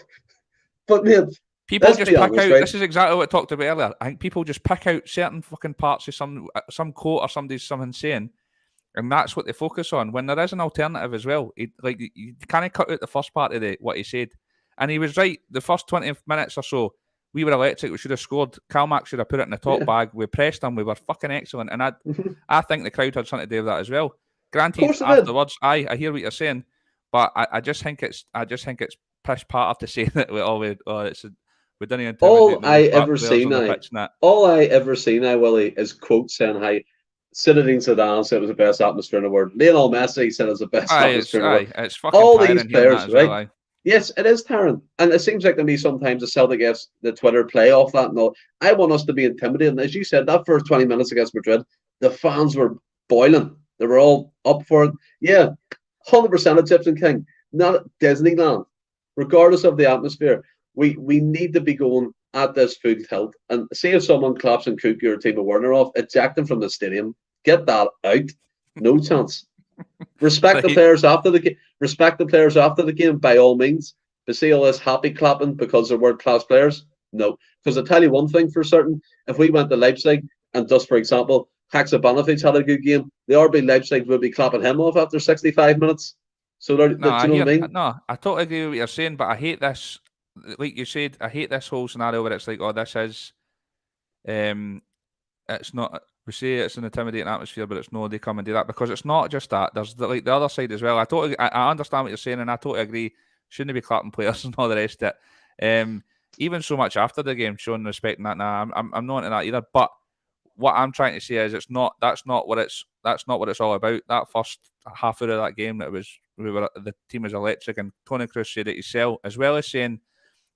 But mate, people just pick out. Right? This is exactly what I talked about earlier. I think people just pick out certain fucking parts of some quote or something saying, and that's what they focus on. When there is an alternative as well, you can't cut out the first part of what he said, and he was right. The first 20 minutes or so, we were electric. We should have scored. Calmac should have put it in the top bag. We pressed them. We were fucking excellent, and I think the crowd had something to do with that as well. Granted, afterwards, I hear what you're saying, but I just think it's pish part to say that we didn't intimidate. All I ever seen, Willie, is quotes saying how Zinedine Zidane said it was the best atmosphere in the world. Lionel Messi said it was the best atmosphere in the world. It's fucking all these players, right? Well, yes, it is tiring, and it seems like to me sometimes the Celtic gets the Twitter play off that. No, I want us to be intimidated. And as you said, that first 20 minutes against Madrid, the fans were boiling. They were all up for it. Yeah, 100% Egyptian King, not Disneyland. Regardless of the atmosphere, we need to be going at this full tilt. And see if someone claps and cook your team of Werner off, eject them from the stadium. Get that out. No chance. Respect the players after the game. Respect the players after the game by all means. But see all this happy clapping because they're world class players? No. Because I tell you one thing for certain: if we went to Leipzig and just for example, Haksabanovic had a good game, the RB Leipzig would be clapping him off after 65 minutes. So do you know what I mean? No, I totally agree with what you're saying, but I hate this. Like you said, I hate this whole scenario where it's like, oh, this is, it's not. We say it's an intimidating atmosphere, but it's no. They come and do that because it's not just that. There's the other side as well. I understand what you're saying, and I totally agree. Shouldn't be clapping players and all the rest of it. Even so much after the game, showing respect and that. Nah, I'm not into that either. But what I'm trying to say is, that's not what it's all about. That first half hour of that game, the team was electric, and Tony Kroos said it himself, as well as saying,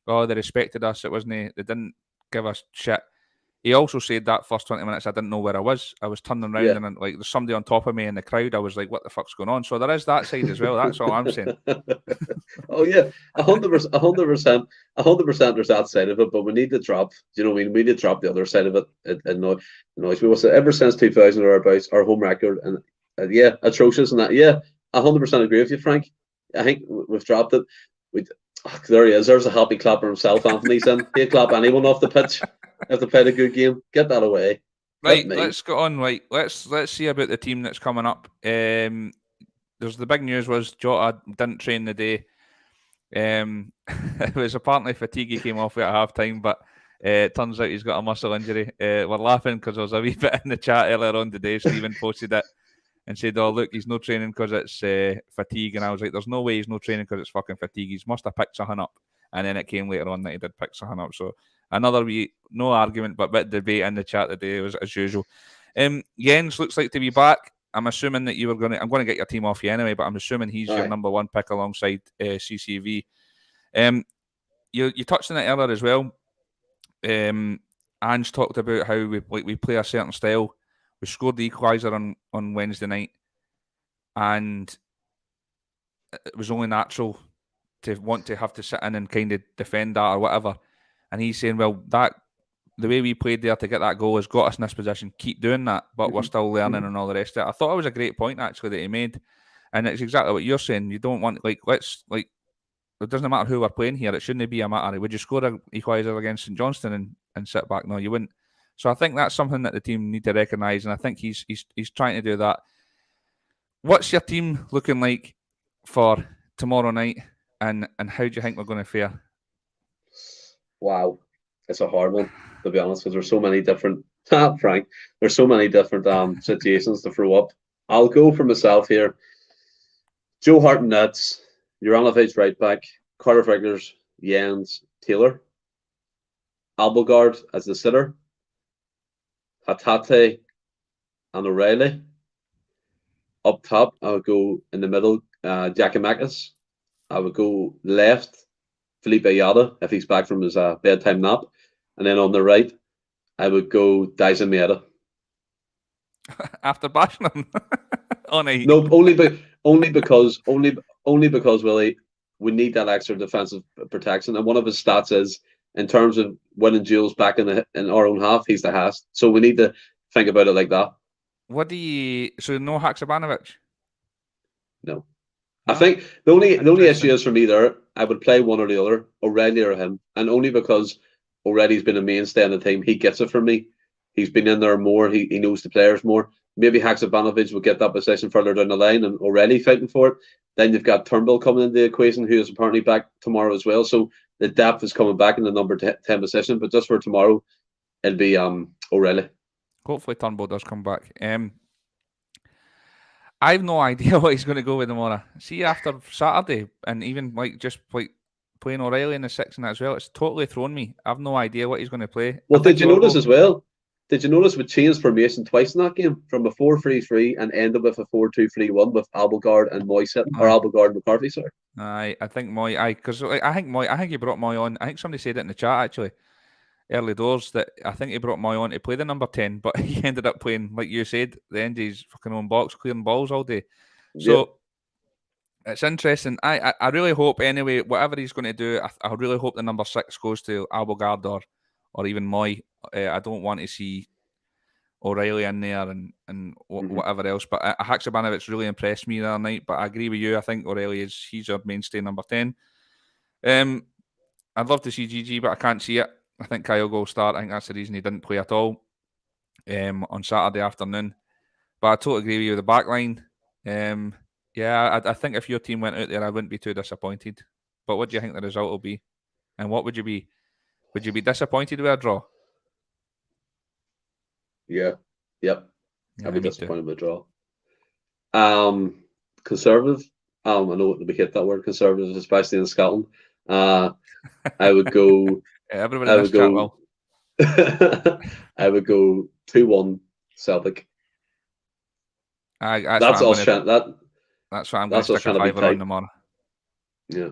"Oh, they respected us. It wasn't. They didn't give us shit." He also said that first 20 minutes, I didn't know where I was. I was turning around and like there's somebody on top of me in the crowd. I was like, "What the fuck's going on?" So there is that side as well. That's all I'm saying. Oh yeah, 100%. 100%. There's that side of it, but we need to drop. You know what I mean? We need to drop the other side of it. It noise. We will say ever since 2000 or about our home record, and yeah, atrocious and that. Yeah, 100% agree with you, Frank. I think we've dropped it. There he is. There's a happy clapper himself. Anthony's in. He'll clap anyone off the pitch if they played a good game. Get that away. Right, let's go on. Right, let's see about the team that's coming up. There's the big news was Jota didn't train the day. It was apparently fatigue he came off at half time, but it turns out he's got a muscle injury. We're laughing because there was a wee bit in the chat earlier on today. Stephen posted it. and said, "Oh, look, he's no training because it's fatigue." And I was like, "There's no way he's no training because it's fucking fatigue. He must have picked something up." And then it came later on that he did pick something up. So another wee, no argument, but bit of debate in the chat today was as usual. Jens looks like to be back. I'm assuming that you were going to. I'm going to get your team off you anyway, but I'm assuming he's your number one pick alongside CCV. You touched on it earlier as well. Ange talked about how we play a certain style. We scored the equaliser on Wednesday night, and it was only natural to want to have to sit in and kind of defend that or whatever. And he's saying, well, that the way we played there to get that goal has got us in this position. Keep doing that, but we're still learning and all the rest of it. I thought it was a great point actually that he made, and it's exactly what you're saying. You don't want it doesn't matter who we're playing here. It shouldn't be a matter. Would you score an equaliser against St Johnstone and sit back? No, you wouldn't. So I think that's something that the team need to recognise, and I think he's trying to do that. What's your team looking like for tomorrow night, and how do you think we're going to fare? Wow, it's a hard one, to be honest, because there's so many different, Frank, there's so many different situations to throw up. I'll go for myself here. Joe Hart and nets, Juranovic right back, Carter Frickers, Jens, Taylor, Abelgard as the sitter, Hatate and O'Reilly. Up top, I would go in the middle, Giacomakis. I would go left, Felipe Ayala, if he's back from his bedtime nap. And then on the right, I would go Dyson Mieta. After bashing him? No, only because Willie, we need that extra defensive protection. And one of his stats is, in terms of winning duels back in our own half, he's the highest. So we need to think about it like that. So no Haksabanovic? No. I think the only issue is for me there, I would play one or the other, O'Reilly or him, and only because O'Reilly's been a mainstay in the team, he gets it from me. He's been in there more, he knows the players more. Maybe Haksabanovic will get that position further down the line and O'Reilly fighting for it. Then you've got Turnbull coming into the equation, who is apparently back tomorrow as well. So the depth is coming back in the number 10 position, but just for tomorrow, it'll be O'Reilly. Hopefully Turnbull does come back. I have no idea what he's going to go with tomorrow. See, after Saturday, and even playing O'Reilly in the six and that as well, it's totally thrown me. I have no idea what he's going to play. Well, did you notice as well? Did you notice we changed formation twice in that game, from a 4-3-3 and ended with a 4-2-3-1 with Abelgard and Moy sitting, or Abelgard and McCarthy, sorry. I think Moy, I think he brought Moy on. I think somebody said it in the chat actually, early doors, that I think he brought Moy on to play the number 10, but he ended up playing, like you said, the end of his fucking own box, clearing balls all day. So it's interesting. I really hope, anyway, whatever he's going to do, I really hope the number 6 goes to Abelgard or even Moy. I don't want to see O'Reilly in there and whatever else. But Haksabanovic really impressed me the other night. But I agree with you. I think O'Reilly he's our mainstay number 10. I'd love to see GG, but I can't see it. I think Kyogo will start. I think that's the reason he didn't play at all on Saturday afternoon. But I totally agree with you with the back line. I think if your team went out there, I wouldn't be too disappointed. But what do you think the result will be? And what would you be? Would you be disappointed with a draw? Yeah. Yep. I'd be disappointed with a draw. Conservative. I know we hate that word, conservative, especially in Scotland. I would go. Everybody in this chat will. I would go 2-1 Celtic. That's what I'm going to stick a fiver on tomorrow. Yeah.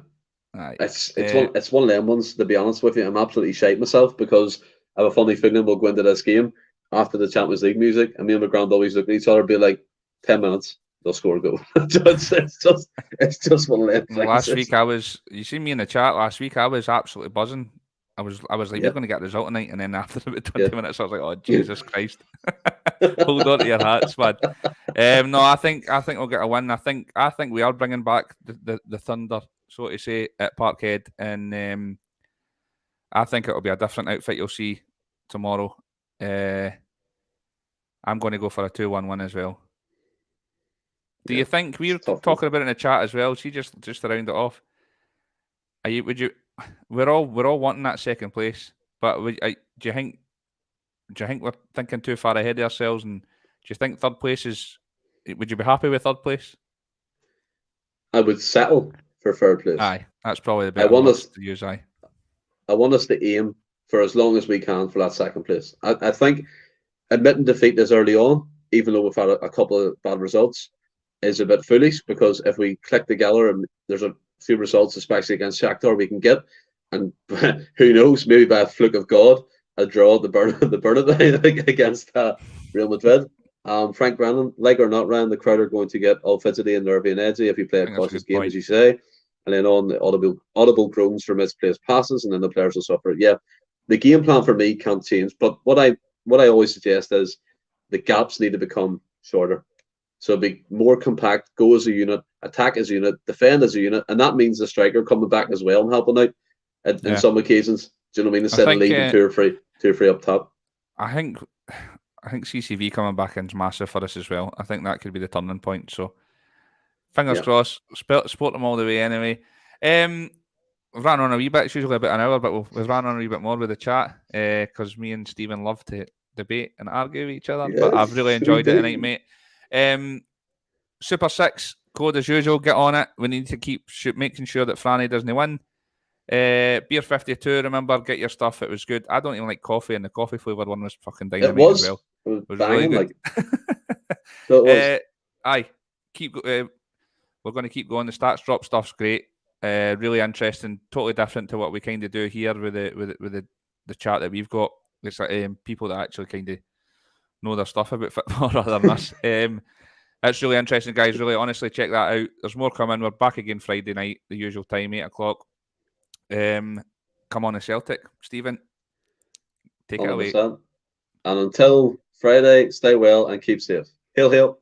It's one of them ones, to be honest with you. I'm absolutely shite myself because I have a funny feeling we'll go into this game after the Champions League music, and me and my grand always look at each other and be like, 10 minutes, they'll score a goal. it's just one of them things. Last week you see me in the chat last week, I was absolutely buzzing. I was like, we're going to get a result tonight, and then after about 20 minutes, I was like, oh Jesus Christ! Hold on to your hats, man. No, I think we'll get a win. I think we are bringing back the thunder, so to say, at Parkhead, and I think it'll be a different outfit you'll see tomorrow. I'm going to go for a 2-1 win as well. Do you think we're talking about it in the chat as well? See, just to round it off, we're all wanting that second place, but do you think we're thinking too far ahead of ourselves? And do you think third place is would you be happy with third place? I would settle for third place. Aye, that's probably the better words to use. Aye. I want us to aim for as long as we can for that second place. I think admitting defeat this early on, even though we've had a couple of bad results, is a bit foolish, because if we click together and there's a few results, especially against Shakhtar, we can get, and who knows, maybe by a fluke of God, a draw at the Bernabeu against Real Madrid. Frank Brennan, like or not, Ryan, the crowd are going to get all fidgety and nervy and edgy if you play a cautious game, as you say. And then on the audible groans for misplaced passes, and then the players will suffer. Yeah, the game plan for me can't change. But what I always suggest is the gaps need to become shorter. So be more compact, go as a unit, attack as a unit, defend as a unit, and that means the striker coming back as well and helping out in some occasions. Do you know what I mean? Instead of leaving two or three up top. I think CCV coming back is massive for us as well. I think that could be the turning point. So fingers crossed. Support them all the way anyway. We've ran on a wee bit. It's usually about an hour, but we've ran on a wee bit more with the chat because me and Stephen love to debate and argue with each other. Yes, but I've really enjoyed it tonight, mate. Super 6 code as usual. Get on it. We need to keep making sure that Franny doesn't win. Beer 52. Remember, get your stuff. It was good. I don't even like coffee, and the coffee flavored one was fucking dynamite as well. It was really good. So it was. Aye. We're going to keep going. The stats drop stuff's great. Really interesting. Totally different to what we kind of do here with the chat that we've got. It's like people that actually kind of know their stuff about football rather than us. It's really interesting, guys. Really, honestly, check that out. There's more coming. We're back again Friday night, the usual time, 8 o'clock. Come on, the Celtic, Stephen. Take 100%. It away. And until Friday, stay well and keep safe. Hail, hail.